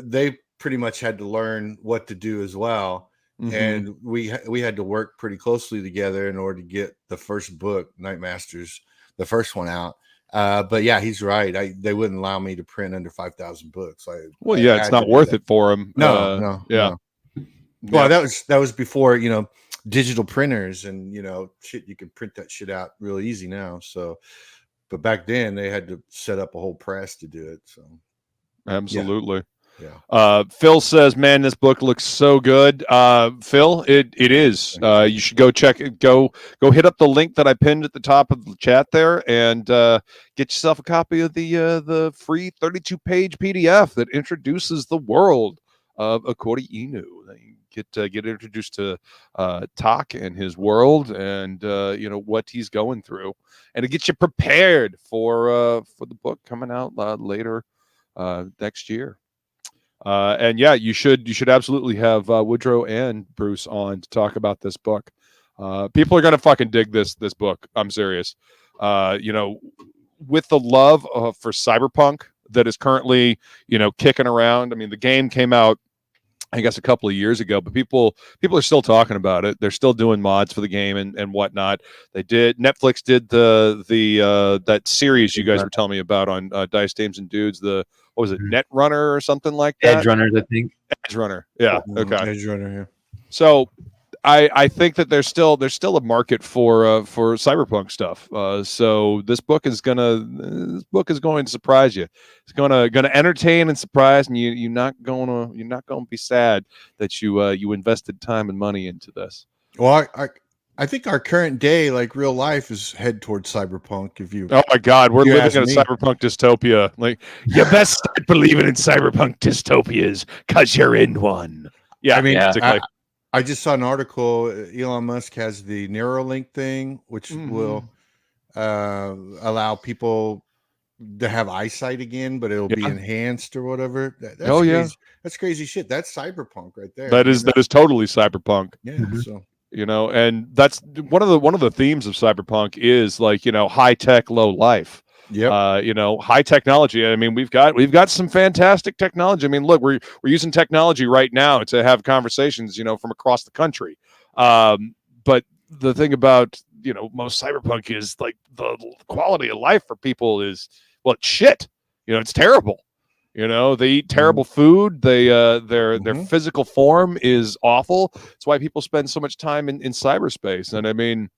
Speaker 4: they pretty much had to learn what to do as well. And we had to work pretty closely together in order to get the first book, Night Masters, the first one out. But yeah, he's right. They wouldn't allow me to print under 5,000 books.
Speaker 3: It's not worth it for him.
Speaker 4: No.
Speaker 3: Yeah.
Speaker 4: Well, that was before digital printers and shit. You could print that shit out real easy now. So, but back then they had to set up a whole press to do it. So,
Speaker 3: Absolutely.
Speaker 4: Yeah.
Speaker 3: Phil says, "Man, this book looks so good." Phil, it is. You should go check it. Go hit up the link that I pinned at the top of the chat there, and get yourself a copy of the free 32-page PDF that introduces the world of OKURI-INU. You get introduced to Tak and his world, and what he's going through, and to get you prepared for the book coming out later next year. And yeah, you should absolutely have Woodrow and Bruce on to talk about this book. People are gonna fucking dig this book. I'm serious. With the love for cyberpunk that is currently kicking around. I mean, the game came out, I guess, a couple of years ago, but people are still talking about it. They're still doing mods for the game and whatnot. Netflix did that series you guys were telling me about on Dice Dames and Dudes. What was it, Net Runner or something like that?
Speaker 5: Edge Runners, I think.
Speaker 3: Edge Runner, yeah. Okay.
Speaker 4: Edge Runner, yeah.
Speaker 3: So I think that there's still a market for cyberpunk stuff. So this book is going to surprise you. It's gonna entertain and surprise, and you're not gonna be sad that you invested time and money into this.
Speaker 4: Well, I think our current day, like real life, is head towards cyberpunk.
Speaker 3: Oh my God, we're living in a
Speaker 4: me.
Speaker 3: cyberpunk dystopia. Like, you best start believing in cyberpunk dystopias because you're in one. Yeah,
Speaker 4: I mean,
Speaker 3: basically.
Speaker 4: I just saw an article. Elon Musk has the Neuralink thing, which will allow people to have eyesight again, but it'll be enhanced or whatever. That's crazy. That's crazy shit. That's cyberpunk right there.
Speaker 3: That is totally cyberpunk.
Speaker 4: Yeah. So.
Speaker 3: And that's one of the themes of cyberpunk is high tech, low life.
Speaker 4: Yeah.
Speaker 3: High technology. I mean, we've got some fantastic technology. I mean, look, we're using technology right now to have conversations, from across the country. But the thing about, most cyberpunk is like the quality of life for people is, well, it's shit. It's terrible. They eat terrible food. Their physical form is awful. That's why people spend so much time in cyberspace. And I mean,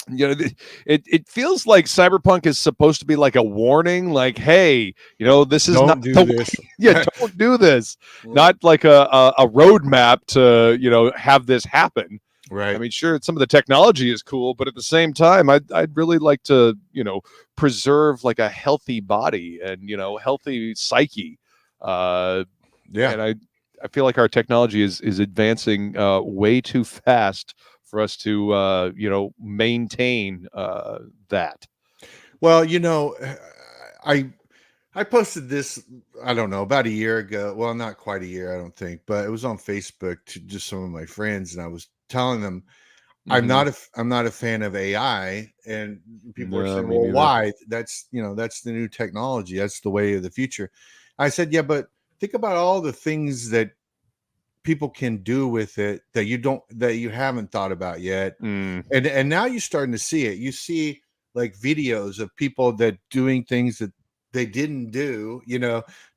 Speaker 3: it feels like cyberpunk is supposed to be like a warning, like, hey, this is
Speaker 4: don't do this.
Speaker 3: Don't do this. Not like a roadmap to have this happen.
Speaker 4: Right.
Speaker 3: I mean, sure, some of the technology is cool, but at the same time, I'd really like to, preserve like a healthy body and, healthy psyche. And I feel like our technology is advancing way too fast for us to, maintain that.
Speaker 4: Well, I posted this, I don't know, about a year ago. Well, not quite a year, I don't think, but it was on Facebook to just some of my friends, and I was telling them I'm not a fan of AI, and people are saying, well, why? That's that's the new technology, that's the way of the future. I said, yeah, but think about all the things that people can do with it that you haven't thought about yet. And now you're starting to see it. You see like videos of people that doing things that they didn't do,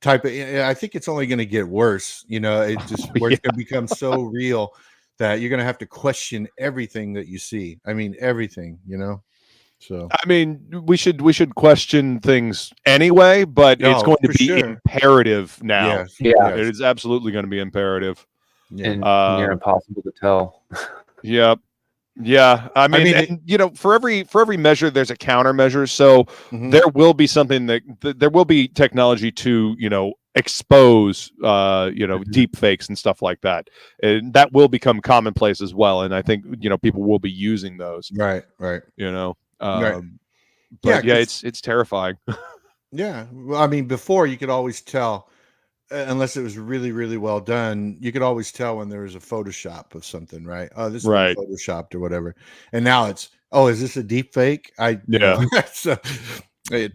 Speaker 4: type of. I think it's only going to get worse. It just it's going to become so real that you're going to have to question everything that you see. I mean, everything. So
Speaker 3: I mean, we should question things anyway, but it's
Speaker 4: No,
Speaker 3: going to
Speaker 4: for
Speaker 3: be
Speaker 4: sure.
Speaker 3: imperative now.
Speaker 4: yes,
Speaker 5: Yeah.
Speaker 3: It
Speaker 4: yes,
Speaker 3: is absolutely going to be imperative.
Speaker 4: yeah.
Speaker 5: And near impossible to tell.
Speaker 3: Yep. Yeah. I mean,
Speaker 4: mean,
Speaker 3: and, you know, for every measure, there's a countermeasure. So
Speaker 4: Mhm.
Speaker 3: there will be something that there will be technology to, you know, expose, you know, deep fakes and stuff like that. And that will become commonplace as well. And I think, you know, people will be using those,
Speaker 4: Right, right,
Speaker 3: you know,
Speaker 4: right.
Speaker 3: but yeah,
Speaker 4: 'Cause-
Speaker 3: it's terrifying.
Speaker 4: yeah. Well, I mean, before you could always tell, unless it was really, really well done, you could always tell when there was a Photoshop of something, right? Oh, this has
Speaker 3: Right.
Speaker 4: been photoshopped or whatever. And now it's, oh, is this a deep fake? You know, so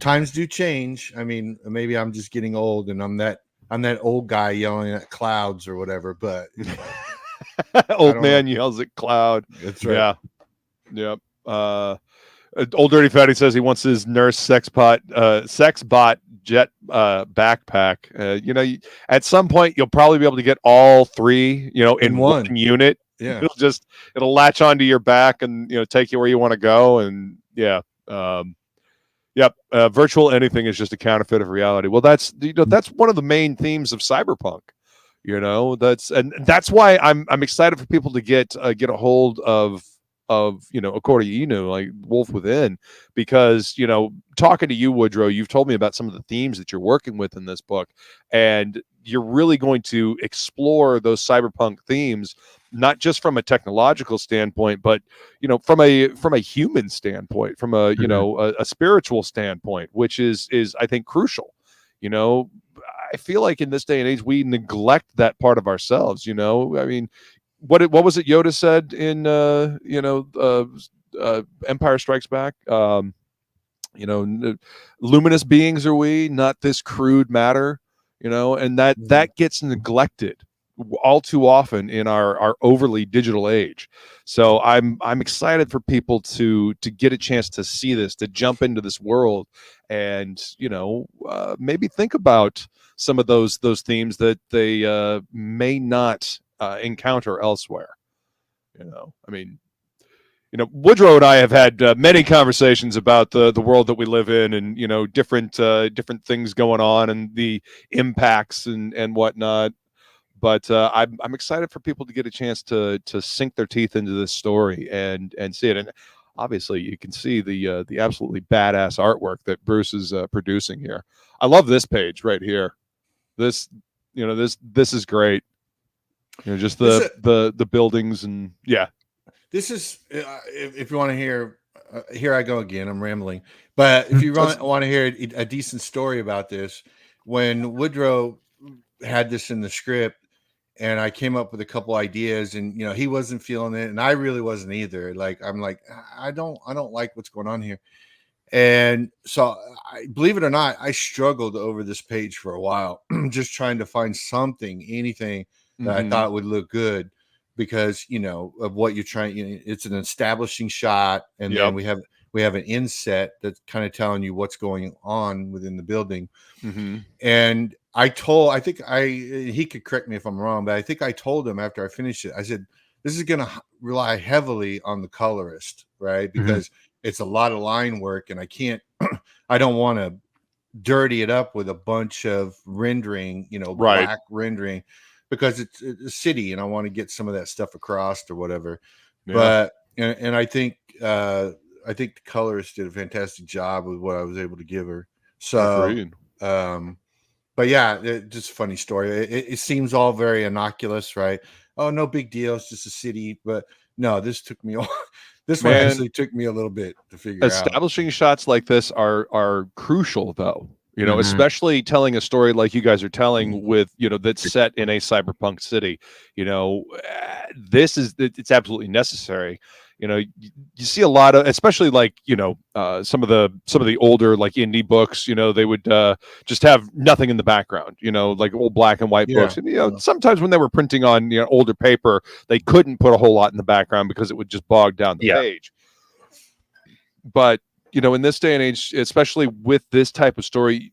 Speaker 4: times do change. I mean, maybe I'm just getting old and I'm that old guy yelling at clouds or whatever, but you know,
Speaker 3: Old
Speaker 4: don't
Speaker 3: man yells at cloud.
Speaker 4: that's right.
Speaker 3: Yeah. Yep. Old Dirty Fatty says he wants his nurse sex bot jet backpack. You know, at some point you'll probably be able to get all three, you know, in one unit.
Speaker 4: Yeah.
Speaker 3: It'll latch onto your back and, you know, take you where you want to go. And yeah. Yep. Virtual anything is just a counterfeit of reality. Well, that's, you know, that's one of the main themes of cyberpunk. You know, that's why I'm excited for people to get a hold of you know, OKURI-INU, like Wolf Within, because, you know, talking to you, Woodrow, you've told me about some of the themes that you're working with in this book, and you're really going to explore those cyberpunk themes, not just from a technological standpoint, but, you know, from a human standpoint, from a, you know, a spiritual standpoint, which is I think crucial. You know, I feel like in this day and age we neglect that part of ourselves. You know, I mean, what was it Yoda said in you know, Empire Strikes Back? You know, luminous beings are we, not this crude matter. You know, and that gets neglected all too often in our overly digital age. So I'm excited for people to get a chance to see this, to jump into this world, and, you know, maybe think about some of those themes that they may not encounter elsewhere. You know, I mean, you know, Woodrow and I have had many conversations about the world that we live in, and, you know, different things going on and the impacts and whatnot. But I'm excited for people to get a chance to sink their teeth into this story and see it. And obviously, you can see the absolutely badass artwork that Bruce is producing here. I love this page right here. This, you know, this is great. You know, just the buildings and yeah.
Speaker 4: This is if you want to hear. Here I go again. I'm rambling, but if you want to hear a decent story about this, when Woodrow had this in the script, and I came up with a couple ideas, and, you know, he wasn't feeling it, and I really wasn't either. Like, I'm like, I don't like what's going on here. And so, believe it or not, I struggled over this page for a while, just trying to find something, anything that I thought would look good, because, you know, of what you're trying. You know, it's an establishing shot, and then we have an inset that's kind of telling you what's going on within the building. And I think he could correct me if I'm wrong, but I think I told him after I finished it, I said, this is going to rely heavily on the colorist, right? Because it's a lot of line work, and I don't want to dirty it up with a bunch of rendering, you know, black rendering, because it's a city and I want to get some of that stuff across or whatever. But, and I think the colorist did a fantastic job with what I was able to give her. So, but yeah, just a funny story. It seems all very innocuous, right? Oh, no big deal. It's just a city. But no, this took me this one actually took me a little bit to figure out.
Speaker 3: Establishing shots like this are crucial, though. You know, especially telling a story like you guys are telling with, you know, that's set in a cyberpunk city. You know, it's absolutely necessary. You know, you see a lot of, especially like, you know, some of the older like indie books, you know, they would just have nothing in the background, you know, like old black and white books. And, you know, sometimes when they were printing on, you know, older paper, they couldn't put a whole lot in the background because it would just bog down the page. But, you know, in this day and age, especially with this type of story,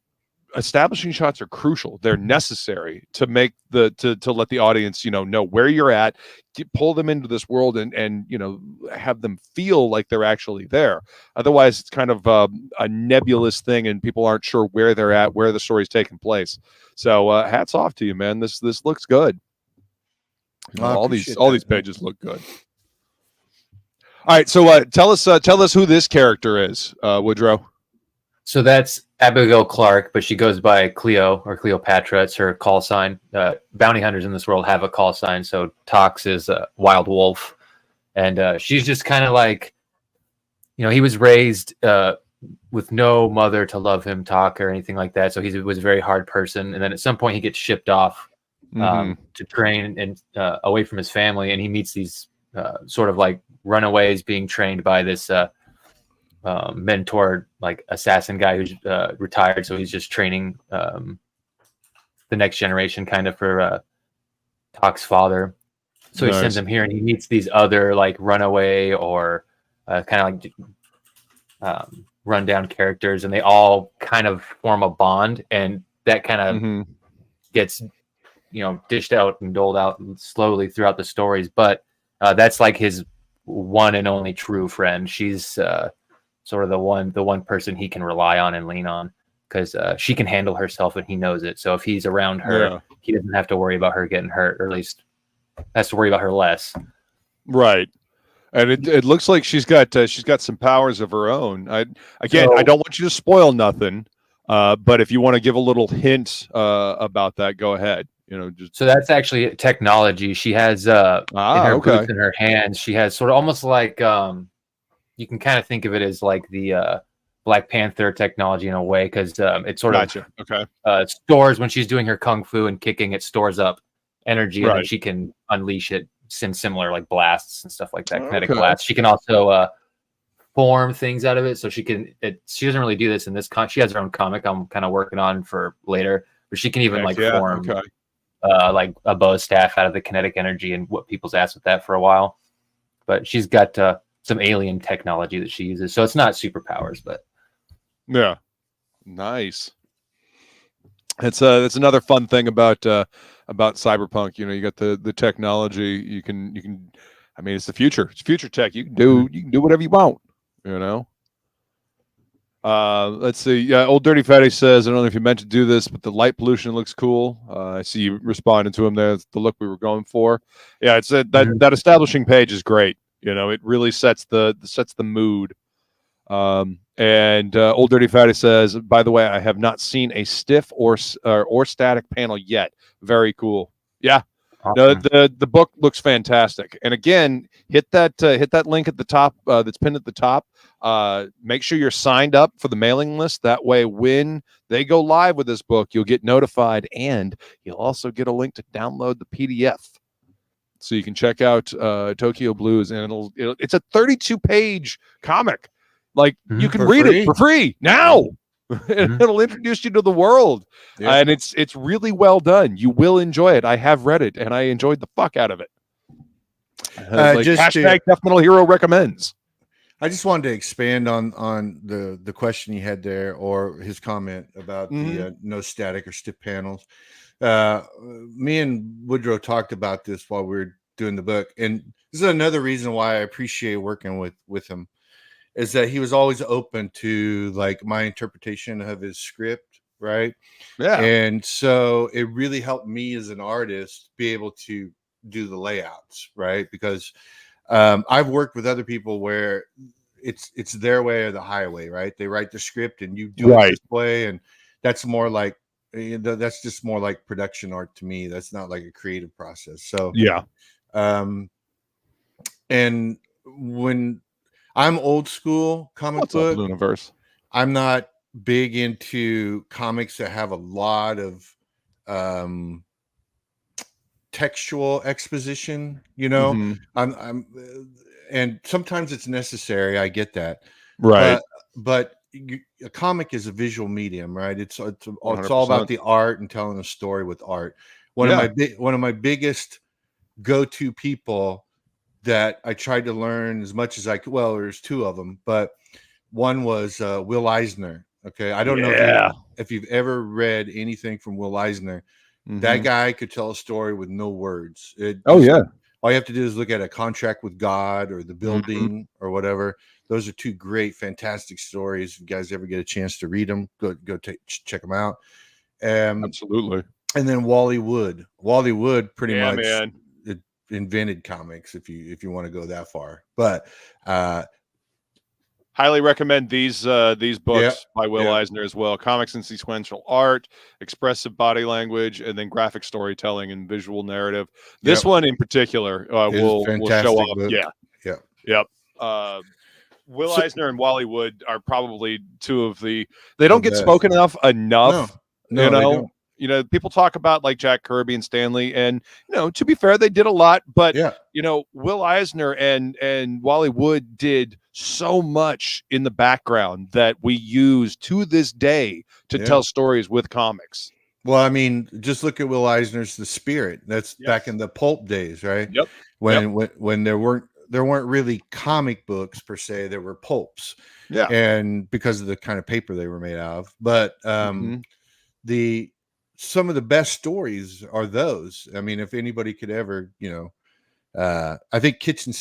Speaker 3: establishing shots are crucial. They're necessary to make to let the audience, know where you're at, pull them into this world and have them feel like they're actually there. Otherwise, it's kind of a nebulous thing, and people aren't sure where they're at, where the story's taking place. So hats off to you, man. This looks good. All these pages look good. All right, so tell us who this character is, Woodrow.
Speaker 5: So that's Abigail Clark, but she goes by Cleo or Cleopatra. It's her call sign. Bounty hunters in this world have a call sign. So Tox is a wild wolf. And she's just kind of like, he was raised with no mother to love him, talk, or anything like that. So he was a very hard person. And then at some point he gets shipped off to train and away from his family. And he meets these sort of like runaways being trained by this mentor, like assassin guy who's retired, so he's just training the next generation kind of for Tox's father. So nice. He sends him here, and he meets these other like runaway or kind of like rundown characters, and they all kind of form a bond, and that kind of gets dished out and doled out slowly throughout the stories. But that's like his one and only true friend. She's sort of the one person he can rely on and lean on, because she can handle herself and he knows it. So if he's around her, he doesn't have to worry about her getting hurt, or at least has to worry about her less.
Speaker 3: Right. And it looks like she's got some powers of her own. I don't want you to spoil nothing, but if you want to give a little hint about that, go ahead.
Speaker 5: So that's actually technology. She has in her boots in her hands. She has sort of almost like you can kind of think of it as like the Black Panther technology in a way, because it sort of stores, when she's doing her kung fu and kicking, it stores up energy, and then she can unleash it in similar like blasts and stuff like that, kinetic blasts. She can also form things out of it. So she doesn't really do this in this she has her own comic I'm kind of working on for later, but she can even form like a bow staff out of the kinetic energy and whip people's ass with that for a while. But she's got some alien technology that she uses, so it's not superpowers, but
Speaker 3: yeah, nice. It's another fun thing about cyberpunk. You got the technology. You can. I mean, it's the future. It's future tech. You can do whatever you want. Let's see. Yeah, Old Dirty Fatty says, I don't know if you meant to do this, but the light pollution looks cool. I see you responding to him there. It's the look we were going for. Yeah, it's that establishing page is great. It really sets the mood. And Old Dirty Fatty says, by the way, I have not seen a stiff or static panel yet. Very cool. Yeah. Awesome. The book looks fantastic. And again, hit that link at the top that's pinned at the top. Make sure you're signed up for the mailing list. That way, when they go live with this book, you'll get notified, and you'll also get a link to download the PDF. So you can check out Tokyo Blues, and it's a 32-page comic. Like you can read it for free now. It'll introduce you to the world, and it's really well done. You will enjoy it. I have read it, and I enjoyed the fuck out of it. Hashtag Death Metal Hero recommends.
Speaker 4: I just wanted to expand on the question he had there, or his comment about the no static or stiff panels. Me and Woodrow talked about this while we were doing the book, and this is another reason why I appreciate working with him, is that he was always open to like my interpretation of his script, right? Yeah. And so it really helped me as an artist be able to do the layouts, right? Because I've worked with other people where it's their way or the highway, right? They write the script and you do it this way, and that's more like that's just more like production art to me. That's not like a creative process. So
Speaker 3: yeah.
Speaker 4: And when I'm old school comic book
Speaker 3: universe,
Speaker 4: I'm not big into comics that have a lot of textual exposition, I'm and sometimes it's necessary. I get that,
Speaker 3: right?
Speaker 4: But a comic is a visual medium, right? It's all about the art and telling a story with art. One of my biggest go-to people that I tried to learn as much as I could. Well, there's two of them, but one was Will Eisner, Okay, I don't know if you've ever read anything from Will Eisner. That guy could tell a story with no words. All you have to do is look at A Contract with God or The Building or whatever. Those are two great, fantastic stories. If you guys ever get a chance to read them, go check them out.
Speaker 3: Absolutely.
Speaker 4: And then Wally Wood. Wally Wood pretty much
Speaker 3: man.
Speaker 4: invented comics, if you want to go that far. But
Speaker 3: highly recommend these books by Will Eisner as well. Comics and Sequential Art, Expressive Body Language, and then Graphic Storytelling and Visual Narrative. This one in particular will show up.
Speaker 4: Book.
Speaker 3: Yep. Will Eisner and Wally Wood are probably two of the. They don't get spoken enough.
Speaker 4: No,
Speaker 3: you know, people talk about like Jack Kirby and Stanley, and to be fair, they did a lot. But Will Eisner and Wally Wood did so much in the background that we use to this day to tell stories with comics.
Speaker 4: Well, I mean, just look at Will Eisner's The Spirit. That's back in the pulp days, right?
Speaker 3: Yep.
Speaker 4: When there weren't really comic books per se, there were pulps.
Speaker 3: Yeah.
Speaker 4: And because of the kind of paper they were made out of. But some of the best stories are those. I mean, if anybody could ever, I think Kitchen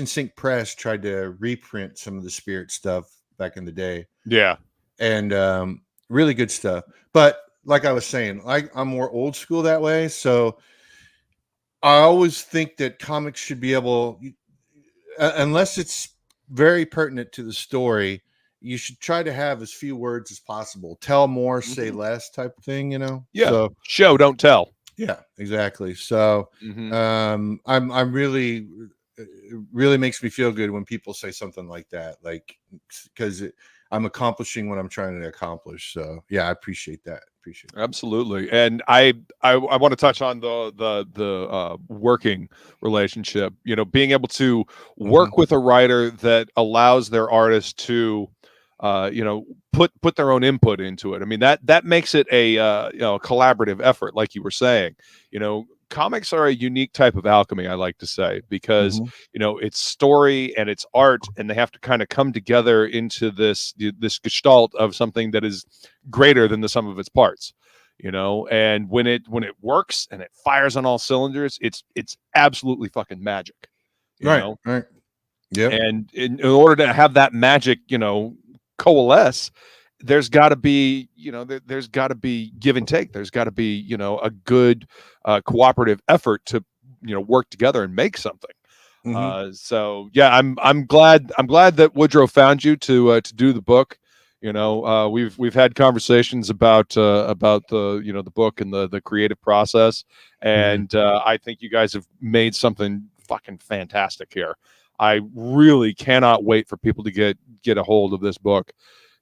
Speaker 4: Sink Press tried to reprint some of the Spirit stuff back in the day.
Speaker 3: Yeah.
Speaker 4: And really good stuff. But like I was saying, I'm more old school that way. So I always think that comics should be able, unless it's very pertinent to the story, you should try to have as few words as possible. Tell more, say less type of thing,
Speaker 3: Yeah.
Speaker 4: So,
Speaker 3: show, don't tell.
Speaker 4: Yeah, exactly. So I'm really, it really makes me feel good when people say something like that, like, because I'm accomplishing what I'm trying to accomplish. So yeah, I appreciate that.
Speaker 3: Absolutely. And I want to touch on the working relationship, being able to work with a writer that allows their artist to put their own input into it. I mean, that makes it a collaborative effort, like you were saying. Comics are a unique type of alchemy, I like to say, because it's story and it's art, and they have to kind of come together into this gestalt of something that is greater than the sum of its parts. And when it works and it fires on all cylinders, it's absolutely fucking magic.
Speaker 4: Right. Yeah.
Speaker 3: And in order to have that magic, coalesce, there's got to be there's got to be give and take. There's got to be a good cooperative effort to work together and make something. So yeah, I'm glad that Woodrow found you to do the book. We've had conversations about the the book and the creative process, and I think you guys have made something fucking fantastic here. I really cannot wait for people to get a hold of this book.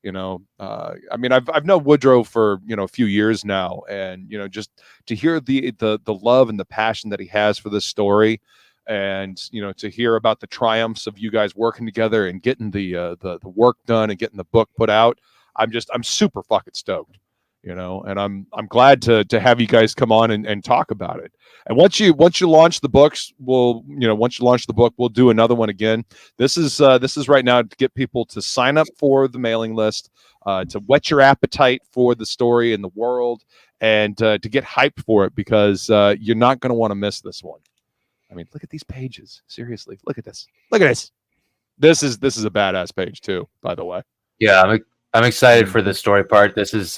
Speaker 3: I mean, I've known Woodrow for a few years now, and just to hear the love and the passion that he has for this story, and to hear about the triumphs of you guys working together and getting the work done and getting the book put out, I'm super fucking stoked. And I'm glad to have you guys come on and talk about it. And once you launch the books, we'll do another one again. This is right now to get people to sign up for the mailing list, to whet your appetite for the story and the world, and to get hyped for it, because you're not going to want to miss this one. I mean, look at these pages. Seriously, look at this. Look at this. This is a badass page too, by the way.
Speaker 5: Yeah, I'm excited for the story part. This is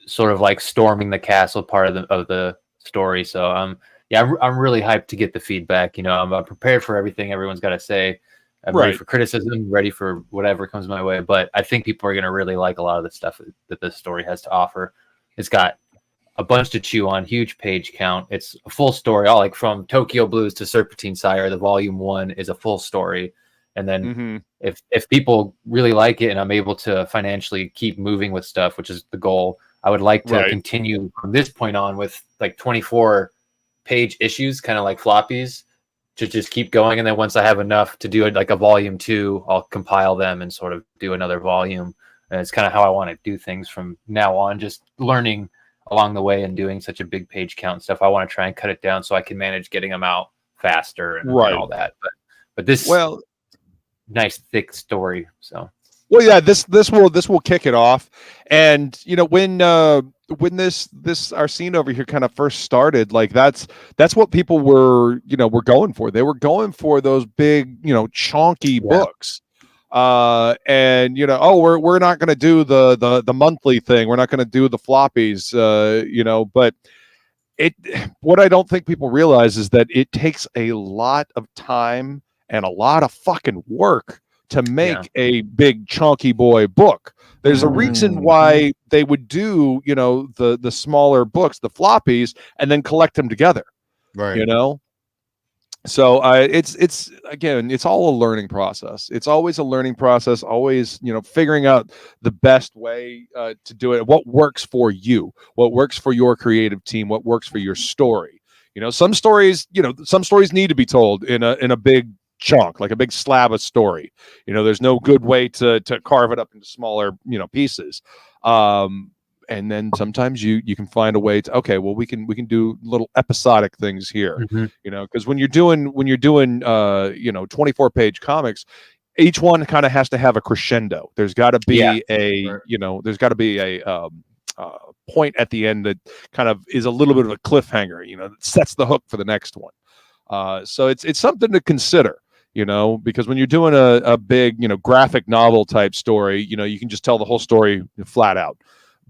Speaker 5: sort of like storming the castle part of the story. So I'm really hyped to get the feedback. I'm prepared for everything everyone's got to say. I'm ready for criticism, ready for whatever comes my way. But I think people are going to really like a lot of the stuff that this story has to offer. It's got a bunch to chew on, huge page count. It's a full story, all like from Tokyo Blues to Serpentine Sire. The volume 1 is a full story. And then if people really like it and I'm able to financially keep moving with stuff, which is the goal, I would like to continue from this point on with like 24 page issues, kind of like floppies, to just keep going. And then once I have enough to do it like a volume 2, I'll compile them and sort of do another volume. And it's kind of how I want to do things from now on, just learning along the way and doing such a big page count and stuff. I want to try and cut it down so I can manage getting them out faster and all that. But this nice thick story. So
Speaker 3: Well, yeah, this will kick it off, and you know when this our scene over here kind of first started, like that's what people were were going for. They were going for those big chonky books, and oh we're not going to do the monthly thing. We're not going to do the floppies, but what I don't think people realize is that it takes a lot of time and a lot of fucking work to make a big chunky boy book. There's a reason why they would do, the smaller books, the floppies, and then collect them together.
Speaker 4: Right.
Speaker 3: So it's again, it's all a learning process. It's always a learning process, always, figuring out the best way to do it, what works for you, what works for your creative team, what works for your story. Some stories need to be told in a big chunk, like a big slab of story. There's no good way to carve it up into smaller pieces, and then sometimes you can find a way to, okay, well we can do little episodic things here, because when you're doing 24-page comics, each one kind of has to have a crescendo. There's got to be there's got to be a point at the end that kind of is a little bit of a cliffhanger, that sets the hook for the next one. So it's something to consider, because when you're doing a big, graphic novel type story, you can just tell the whole story flat out.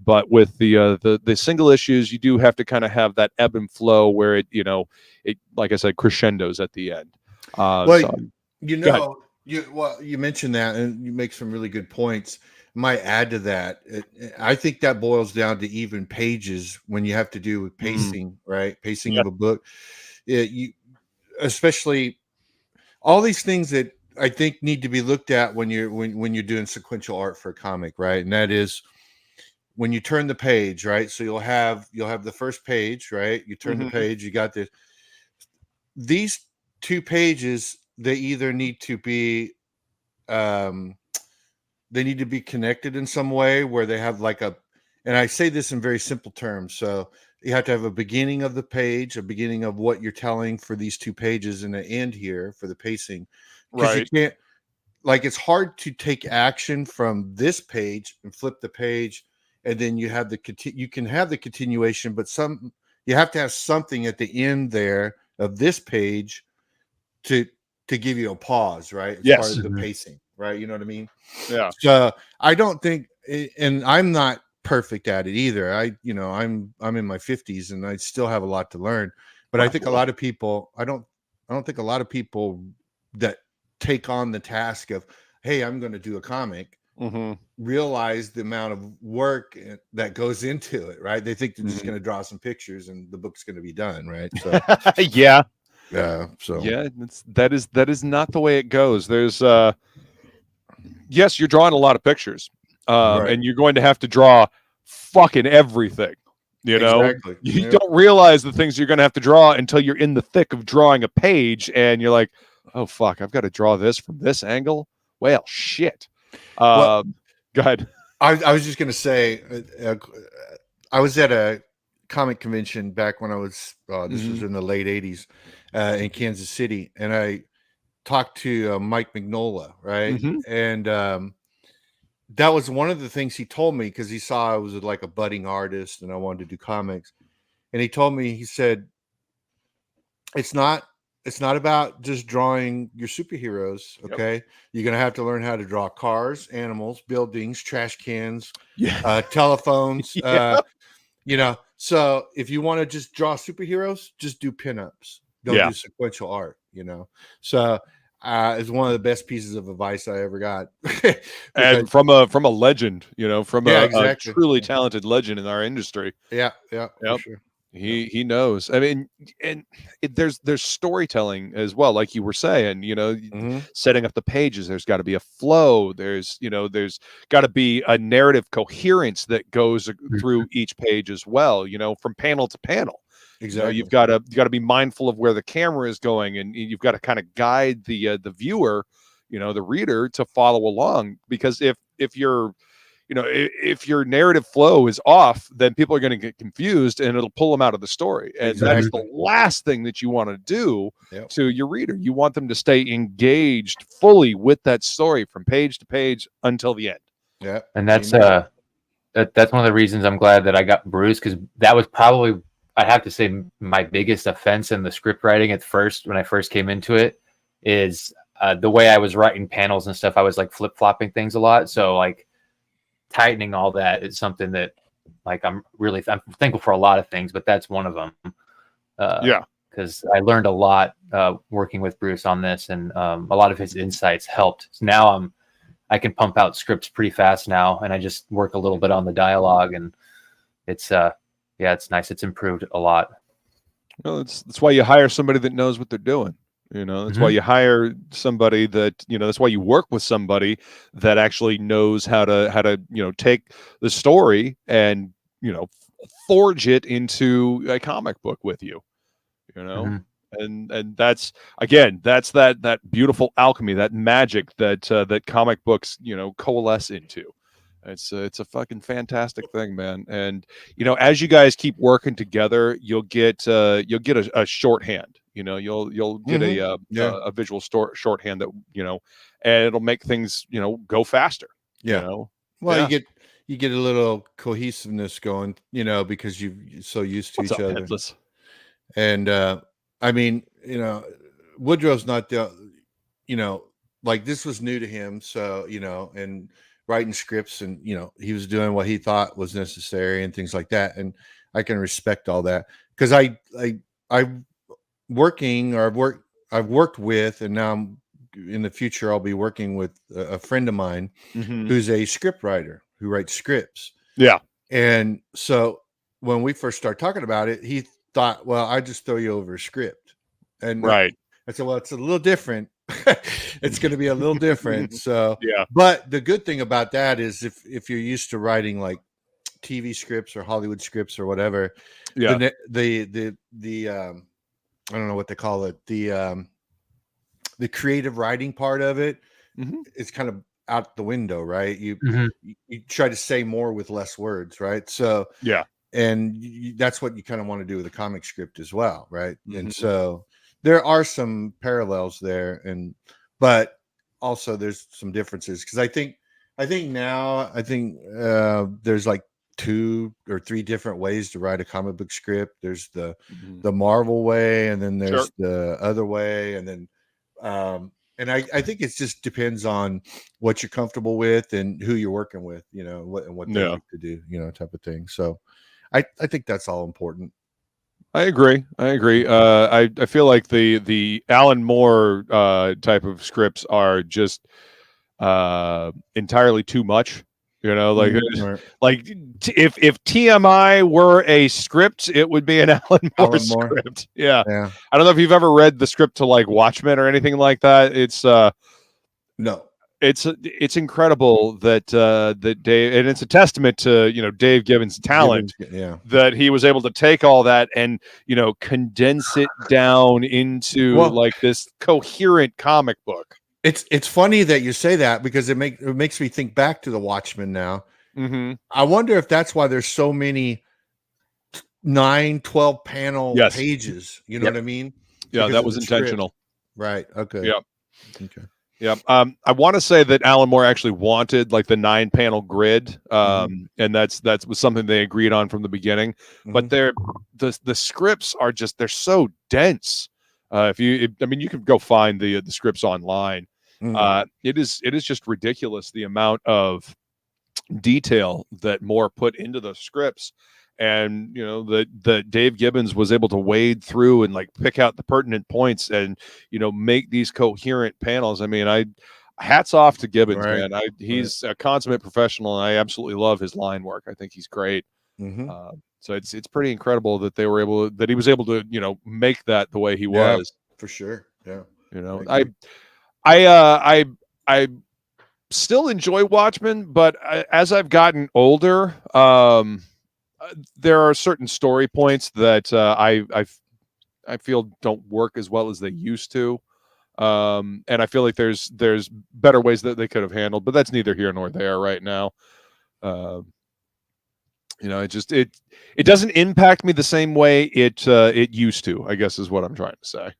Speaker 3: But with the single issues, you do have to kind of have that ebb and flow where it like I said, crescendos at the end.
Speaker 4: You mentioned that, and you make some really good points. Might add to that. I think that boils down to even pages when you have to do with pacing, right? Pacing of a book. Especially all these things that I think need to be looked at when you're doing sequential art for a comic, right? And that is when you turn the page, right? So you'll have the first page, right? You turn the page, you got these two pages, they either need to be connected in some way where they have like and I say this in very simple terms. So you have to have a beginning of the page, a beginning of what you're telling for these two pages, and an end here for the pacing. Because you can't, like, it's hard to take action from this page and flip the page, and then you have you can have the continuation, but you have to have something at the end there of this page to give you a pause, right? As far as the pacing, right? You know what I mean?
Speaker 3: Yeah.
Speaker 4: So I don't think, and I'm not perfect at it either. I'm in my 50s and I still have a lot to learn. But I think a lot of people, I don't think a lot of people that take on the task of, hey, I'm going to do a comic, realize the amount of work that goes into it, right? They think they're just going to draw some pictures and the book's going to be done, right? So
Speaker 3: yeah.
Speaker 4: So
Speaker 3: that is not the way it goes. There's yes, you're drawing a lot of pictures, and you're going to have to draw fucking everything. You don't realize the things you're going to have to draw until you're in the thick of drawing a page, and you're like, oh fuck, I've got to draw this from this angle. Well, shit. Go ahead.
Speaker 4: I was just going to say, I was at a comic convention back when I was this was in the late 80s in Kansas City, and I talked to Mike Mignola, right? And that was one of the things he told me, because he saw I was like a budding artist and I wanted to do comics, and he told me, he said, it's not about just drawing your superheroes, okay? You're gonna have to learn how to draw cars, animals, buildings, trash cans, telephones. So if you want to just draw superheroes, just do pinups. Don't do sequential art, So it's one of the best pieces of advice I ever got.
Speaker 3: And from a legend, from a truly talented legend in our industry.
Speaker 4: For sure.
Speaker 3: He knows. I mean, and there's storytelling as well, like you were saying, setting up the pages. There's got to be a flow. There's got to be a narrative coherence that goes through each page as well, from panel to panel.
Speaker 4: Exactly.
Speaker 3: You've got to be mindful of where the camera is going, and you've got to kind of guide the viewer, the reader, to follow along. Because if you're if your narrative flow is off, then people are going to get confused and it'll pull them out of the story. And that's the last thing that you want to do to your reader. You want them to stay engaged fully with that story from page to page until the end.
Speaker 4: Yeah.
Speaker 5: And that's one of the reasons I'm glad that I got Bruce, because that was probably, I have to say, my biggest offense in the script writing at first, when I first came into it, is the way I was writing panels and stuff. I was like flip-flopping things a lot. So like tightening all that is something that like I'm thankful for a lot of things, but that's one of them. Because I learned a lot working with Bruce on this, and a lot of his insights helped. So now I can pump out scripts pretty fast now, and I just work a little bit on the dialogue, and it's it's nice. It's improved a lot.
Speaker 3: Well, that's why you hire somebody that knows what they're doing. That's why you hire somebody that, that's why you work with somebody that actually knows how to take the story and, forge it into a comic book with you, and that's, again, that's that beautiful alchemy, that magic that comic books, coalesce into. It's a fucking fantastic thing, man. And, as you guys keep working together, you'll get a shorthand. You'll get a visual shorthand that, and it'll make things, go faster.
Speaker 4: Well, you get a little cohesiveness going, because you're so used to each other.
Speaker 3: Headless?
Speaker 4: And I mean, Woodrow's not the, like this was new to him. So, and writing scripts, and he was doing what he thought was necessary and things like that. And I can respect all that, because I've worked with, and now in the future I'll be working with a friend of mine who's a script writer who writes scripts.
Speaker 3: Yeah.
Speaker 4: And so when we first started talking about it, he thought, well, I just throw you over a script. And I said, well, it's a little different. It's going to be a little different. So, but the good thing about that is if you're used to writing like TV scripts or Hollywood scripts or whatever, the I don't know what they call it, the creative writing part of it is kind of out the window, right? You try to say more with less words, right? So and that's what you kind of want to do with a comic script as well, right? And so there are some parallels there, but also there's some differences, because I think now there's like 2 or 3 different ways to write a comic book script. There's the Marvel way, and then there's the other way, and then and I think it just depends on what you're comfortable with and who you're working with, what they like to do, type of thing. So I think that's all important.
Speaker 3: I agree. I feel like the Alan Moore type of scripts are just entirely too much. Like if TMI were a script, it would be an Alan Moore script. Yeah. I don't know if you've ever read the script to like Watchmen or anything like that. It's
Speaker 4: no.
Speaker 3: It's incredible that Dave, and it's a testament to Dave Gibbons' talent, that he was able to take all that and condense it down into like this coherent comic book.
Speaker 4: It's funny that you say that, because it makes me think back to the Watchmen now. I wonder if that's why there's so many 9-12 panel pages. You know what I mean?
Speaker 3: Yeah, that was intentional.
Speaker 4: Right. Okay.
Speaker 3: Yeah.
Speaker 4: Okay.
Speaker 3: Yeah. I want to say that Alan Moore actually wanted like the 9-panel grid. And that was something they agreed on from the beginning. But the scripts are just, they're so dense. You can go find the scripts online. It is just ridiculous, the amount of detail that Moore put into the scripts. And that Dave Gibbons was able to wade through and like pick out the pertinent points and make these coherent panels. I mean, hats off to Gibbons, man. He's a consummate professional, and I absolutely love his line work. I think he's great. So it's pretty incredible that he was able to make that the way he was.
Speaker 4: For sure. Yeah.
Speaker 3: I still enjoy Watchmen, but as I've gotten older, there are certain story points that I feel don't work as well as they used to, and I feel like there's better ways that they could have handled, but that's neither here nor there right now. You know, it doesn't impact me the same way it used to, I guess is what I'm trying to say.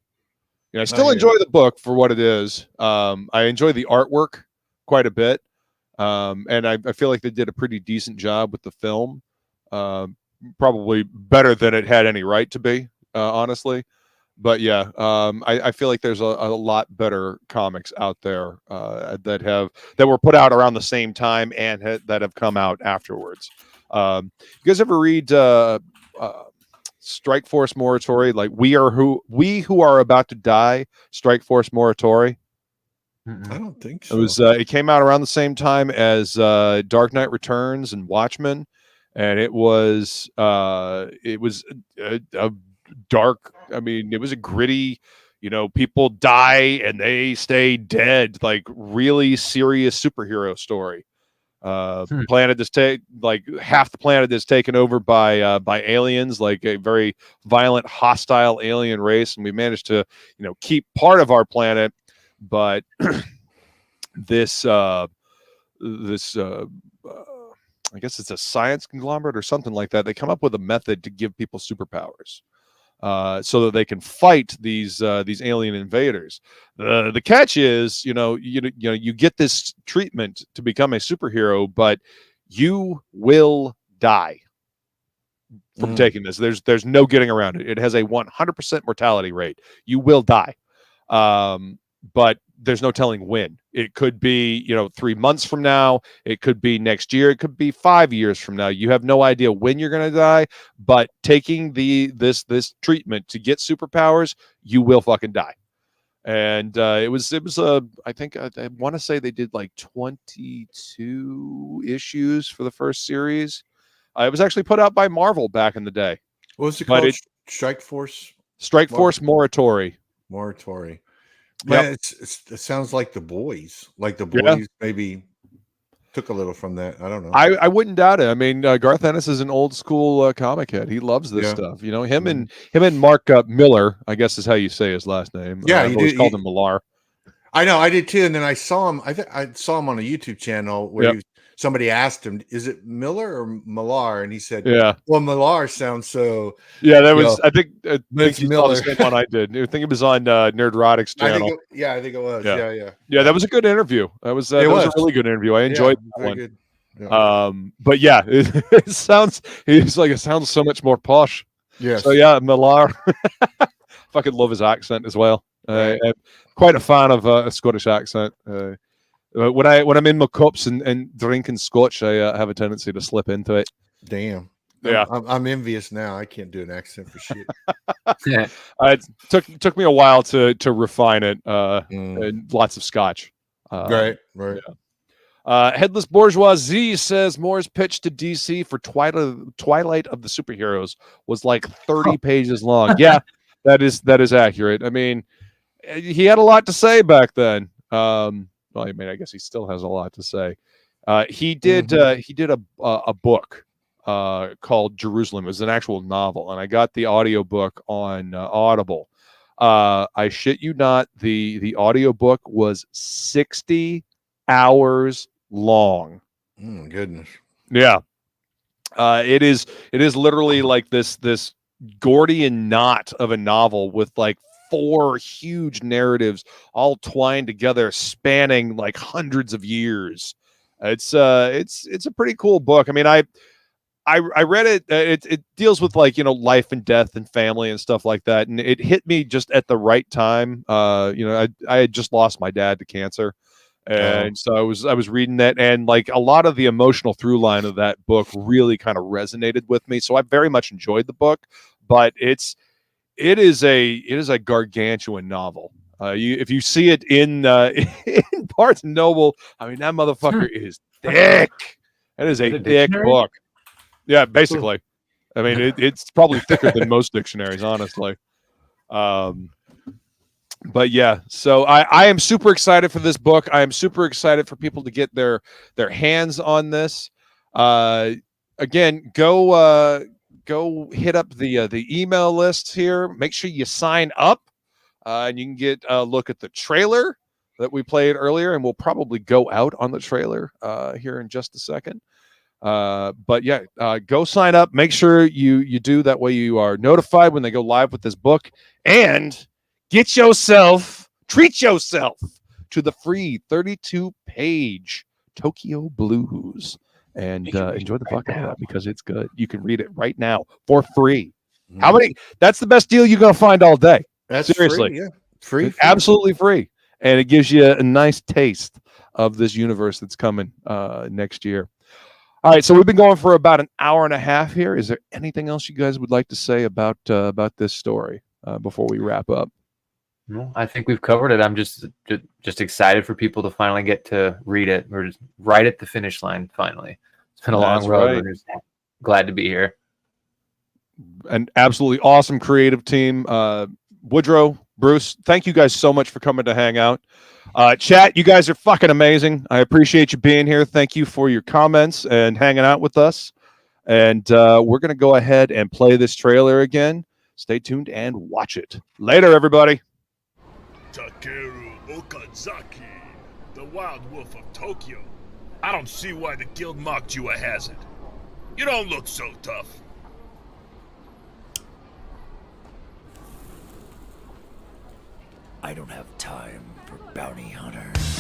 Speaker 3: You know, I still enjoy the book for what it is. I enjoy the artwork quite a bit. And I feel like they did a pretty decent job with the film. Probably better than it had any right to be, honestly. But yeah, I feel like there's a lot better comics out there that were put out around the same time and that have come out afterwards. You guys ever read Strike Force Moratori? Like we who are about to die. Strike Force Moratori.
Speaker 4: I don't think so.
Speaker 3: It was. It came out around the same time as Dark Knight Returns and Watchmen, and it was a dark. I mean, it was a gritty. You know, people die and they stay dead. Like really serious superhero story. Planet is like half the planet is taken over by aliens, like a very violent, hostile alien race, and we managed to keep part of our planet, but this I guess it's a science conglomerate or something like that. They come up with a method to give people superpowers. So that they can fight these alien invaders. The catch is, you get this treatment to become a superhero, but you will die from taking this. There's no getting around it. It has a 100% mortality rate. You will die, but there's no telling when. It could be 3 months from now. It could be next year. It could be 5 years from now. You have no idea when you're going to die. But taking this treatment to get superpowers, you will fucking die. And it was I think I want to say they did like 22 issues for the first series. It was actually put out by Marvel back in the day.
Speaker 4: What was it called? Strike Force
Speaker 3: Moratori.
Speaker 4: Moratori. Man, it sounds like the boys. Like the boys maybe took a little from that. I don't know.
Speaker 3: I wouldn't doubt it. I mean, Garth Ennis is an old school comic head. He loves this stuff. You know, him and Mark Miller, I guess is how you say his last name.
Speaker 4: Yeah,
Speaker 3: I've always called him Millar.
Speaker 4: I know, I did too. And then I saw him. I saw him on a YouTube channel where somebody asked him, "Is it Miller or Millar?" And he said,
Speaker 3: "Yeah,
Speaker 4: well, Millar sounds so."
Speaker 3: Yeah, that was. I think he
Speaker 4: Miller.
Speaker 3: saw the same one I did. I think it was on Nerdrotic's channel.
Speaker 4: I think it was.
Speaker 3: Yeah. That was a good interview. That was a really good interview. I enjoyed that one.
Speaker 4: Good. Yeah.
Speaker 3: But yeah, it sounds. He's like, it sounds so much more posh.
Speaker 4: Yeah.
Speaker 3: So yeah, Millar. Fucking love his accent as well. I'm quite a fan of a Scottish accent. When I'm in my cups and drinking scotch, I have a tendency to slip into it.
Speaker 4: Damn.
Speaker 3: Yeah,
Speaker 4: I'm envious now. I can't do an accent for shit.
Speaker 3: It took me a while to refine it. And lots of scotch.
Speaker 4: Right.
Speaker 3: Yeah. Headless Bourgeoisie says Moore's pitch to DC for Twilight of the Superheroes was like 30 pages long. Yeah, that is accurate. I mean, he had a lot to say back then. Well, I mean, I guess he still has a lot to say. He did a book called Jerusalem. It was an actual novel, and I got the audiobook on Audible. I shit you not, the audiobook was 60 hours long.
Speaker 4: Goodness.
Speaker 3: Yeah. It is literally like this Gordian knot of a novel with like 4 huge narratives all twined together, spanning like hundreds of years. It's a pretty cool book. I mean, I read it. It deals with like, life and death and family and stuff like that. And it hit me just at the right time. I had just lost my dad to cancer. And so I was reading that, and like a lot of the emotional through line of that book really kind of resonated with me. So I very much enjoyed the book, but it is a gargantuan novel. If you see it in Barnes and Noble, I mean, that motherfucker is thick. It is a thick book. Yeah, basically. I mean, it's probably thicker than most dictionaries, honestly. But yeah, so I am super excited for this book. I am super excited for people to get their hands on this. Again, go hit up the email list here. Make sure you sign up, and you can get a look at the trailer that we played earlier, and we'll probably go out on the trailer here in just a second. But yeah, go sign up. Make sure you do that way. You are notified when they go live with this book, and treat yourself to the free 32-page Tokyo Blues, and enjoy the fuck out of that because it's good. You can read it right now for free. How many? That's the best deal you're gonna find all day.
Speaker 4: That's
Speaker 3: Seriously,
Speaker 4: free, yeah. Free.
Speaker 3: Absolutely free, and it gives you a nice taste of this universe that's coming next year. All right, so we've been going for about an hour and a half here. Is there anything else you guys would like to say about this story before we wrap up?
Speaker 5: No, I think we've covered it. I'm just excited for people to finally get to read it. We're just right at the finish line. Finally, it's been a long road.
Speaker 3: Right.
Speaker 5: We're just glad to be here.
Speaker 3: An absolutely awesome creative team. Woodrow, Bruce, thank you guys so much for coming to hang out. Chat, you guys are fucking amazing. I appreciate you being here. Thank you for your comments and hanging out with us. And we're going to go ahead and play this trailer again. Stay tuned and watch it. Later, everybody.
Speaker 6: Takeru Okazakii, the Wild Wolf of Tokyo. I don't see why the guild mocked you a hazard. You don't look so tough.
Speaker 7: I don't have time for bounty hunters.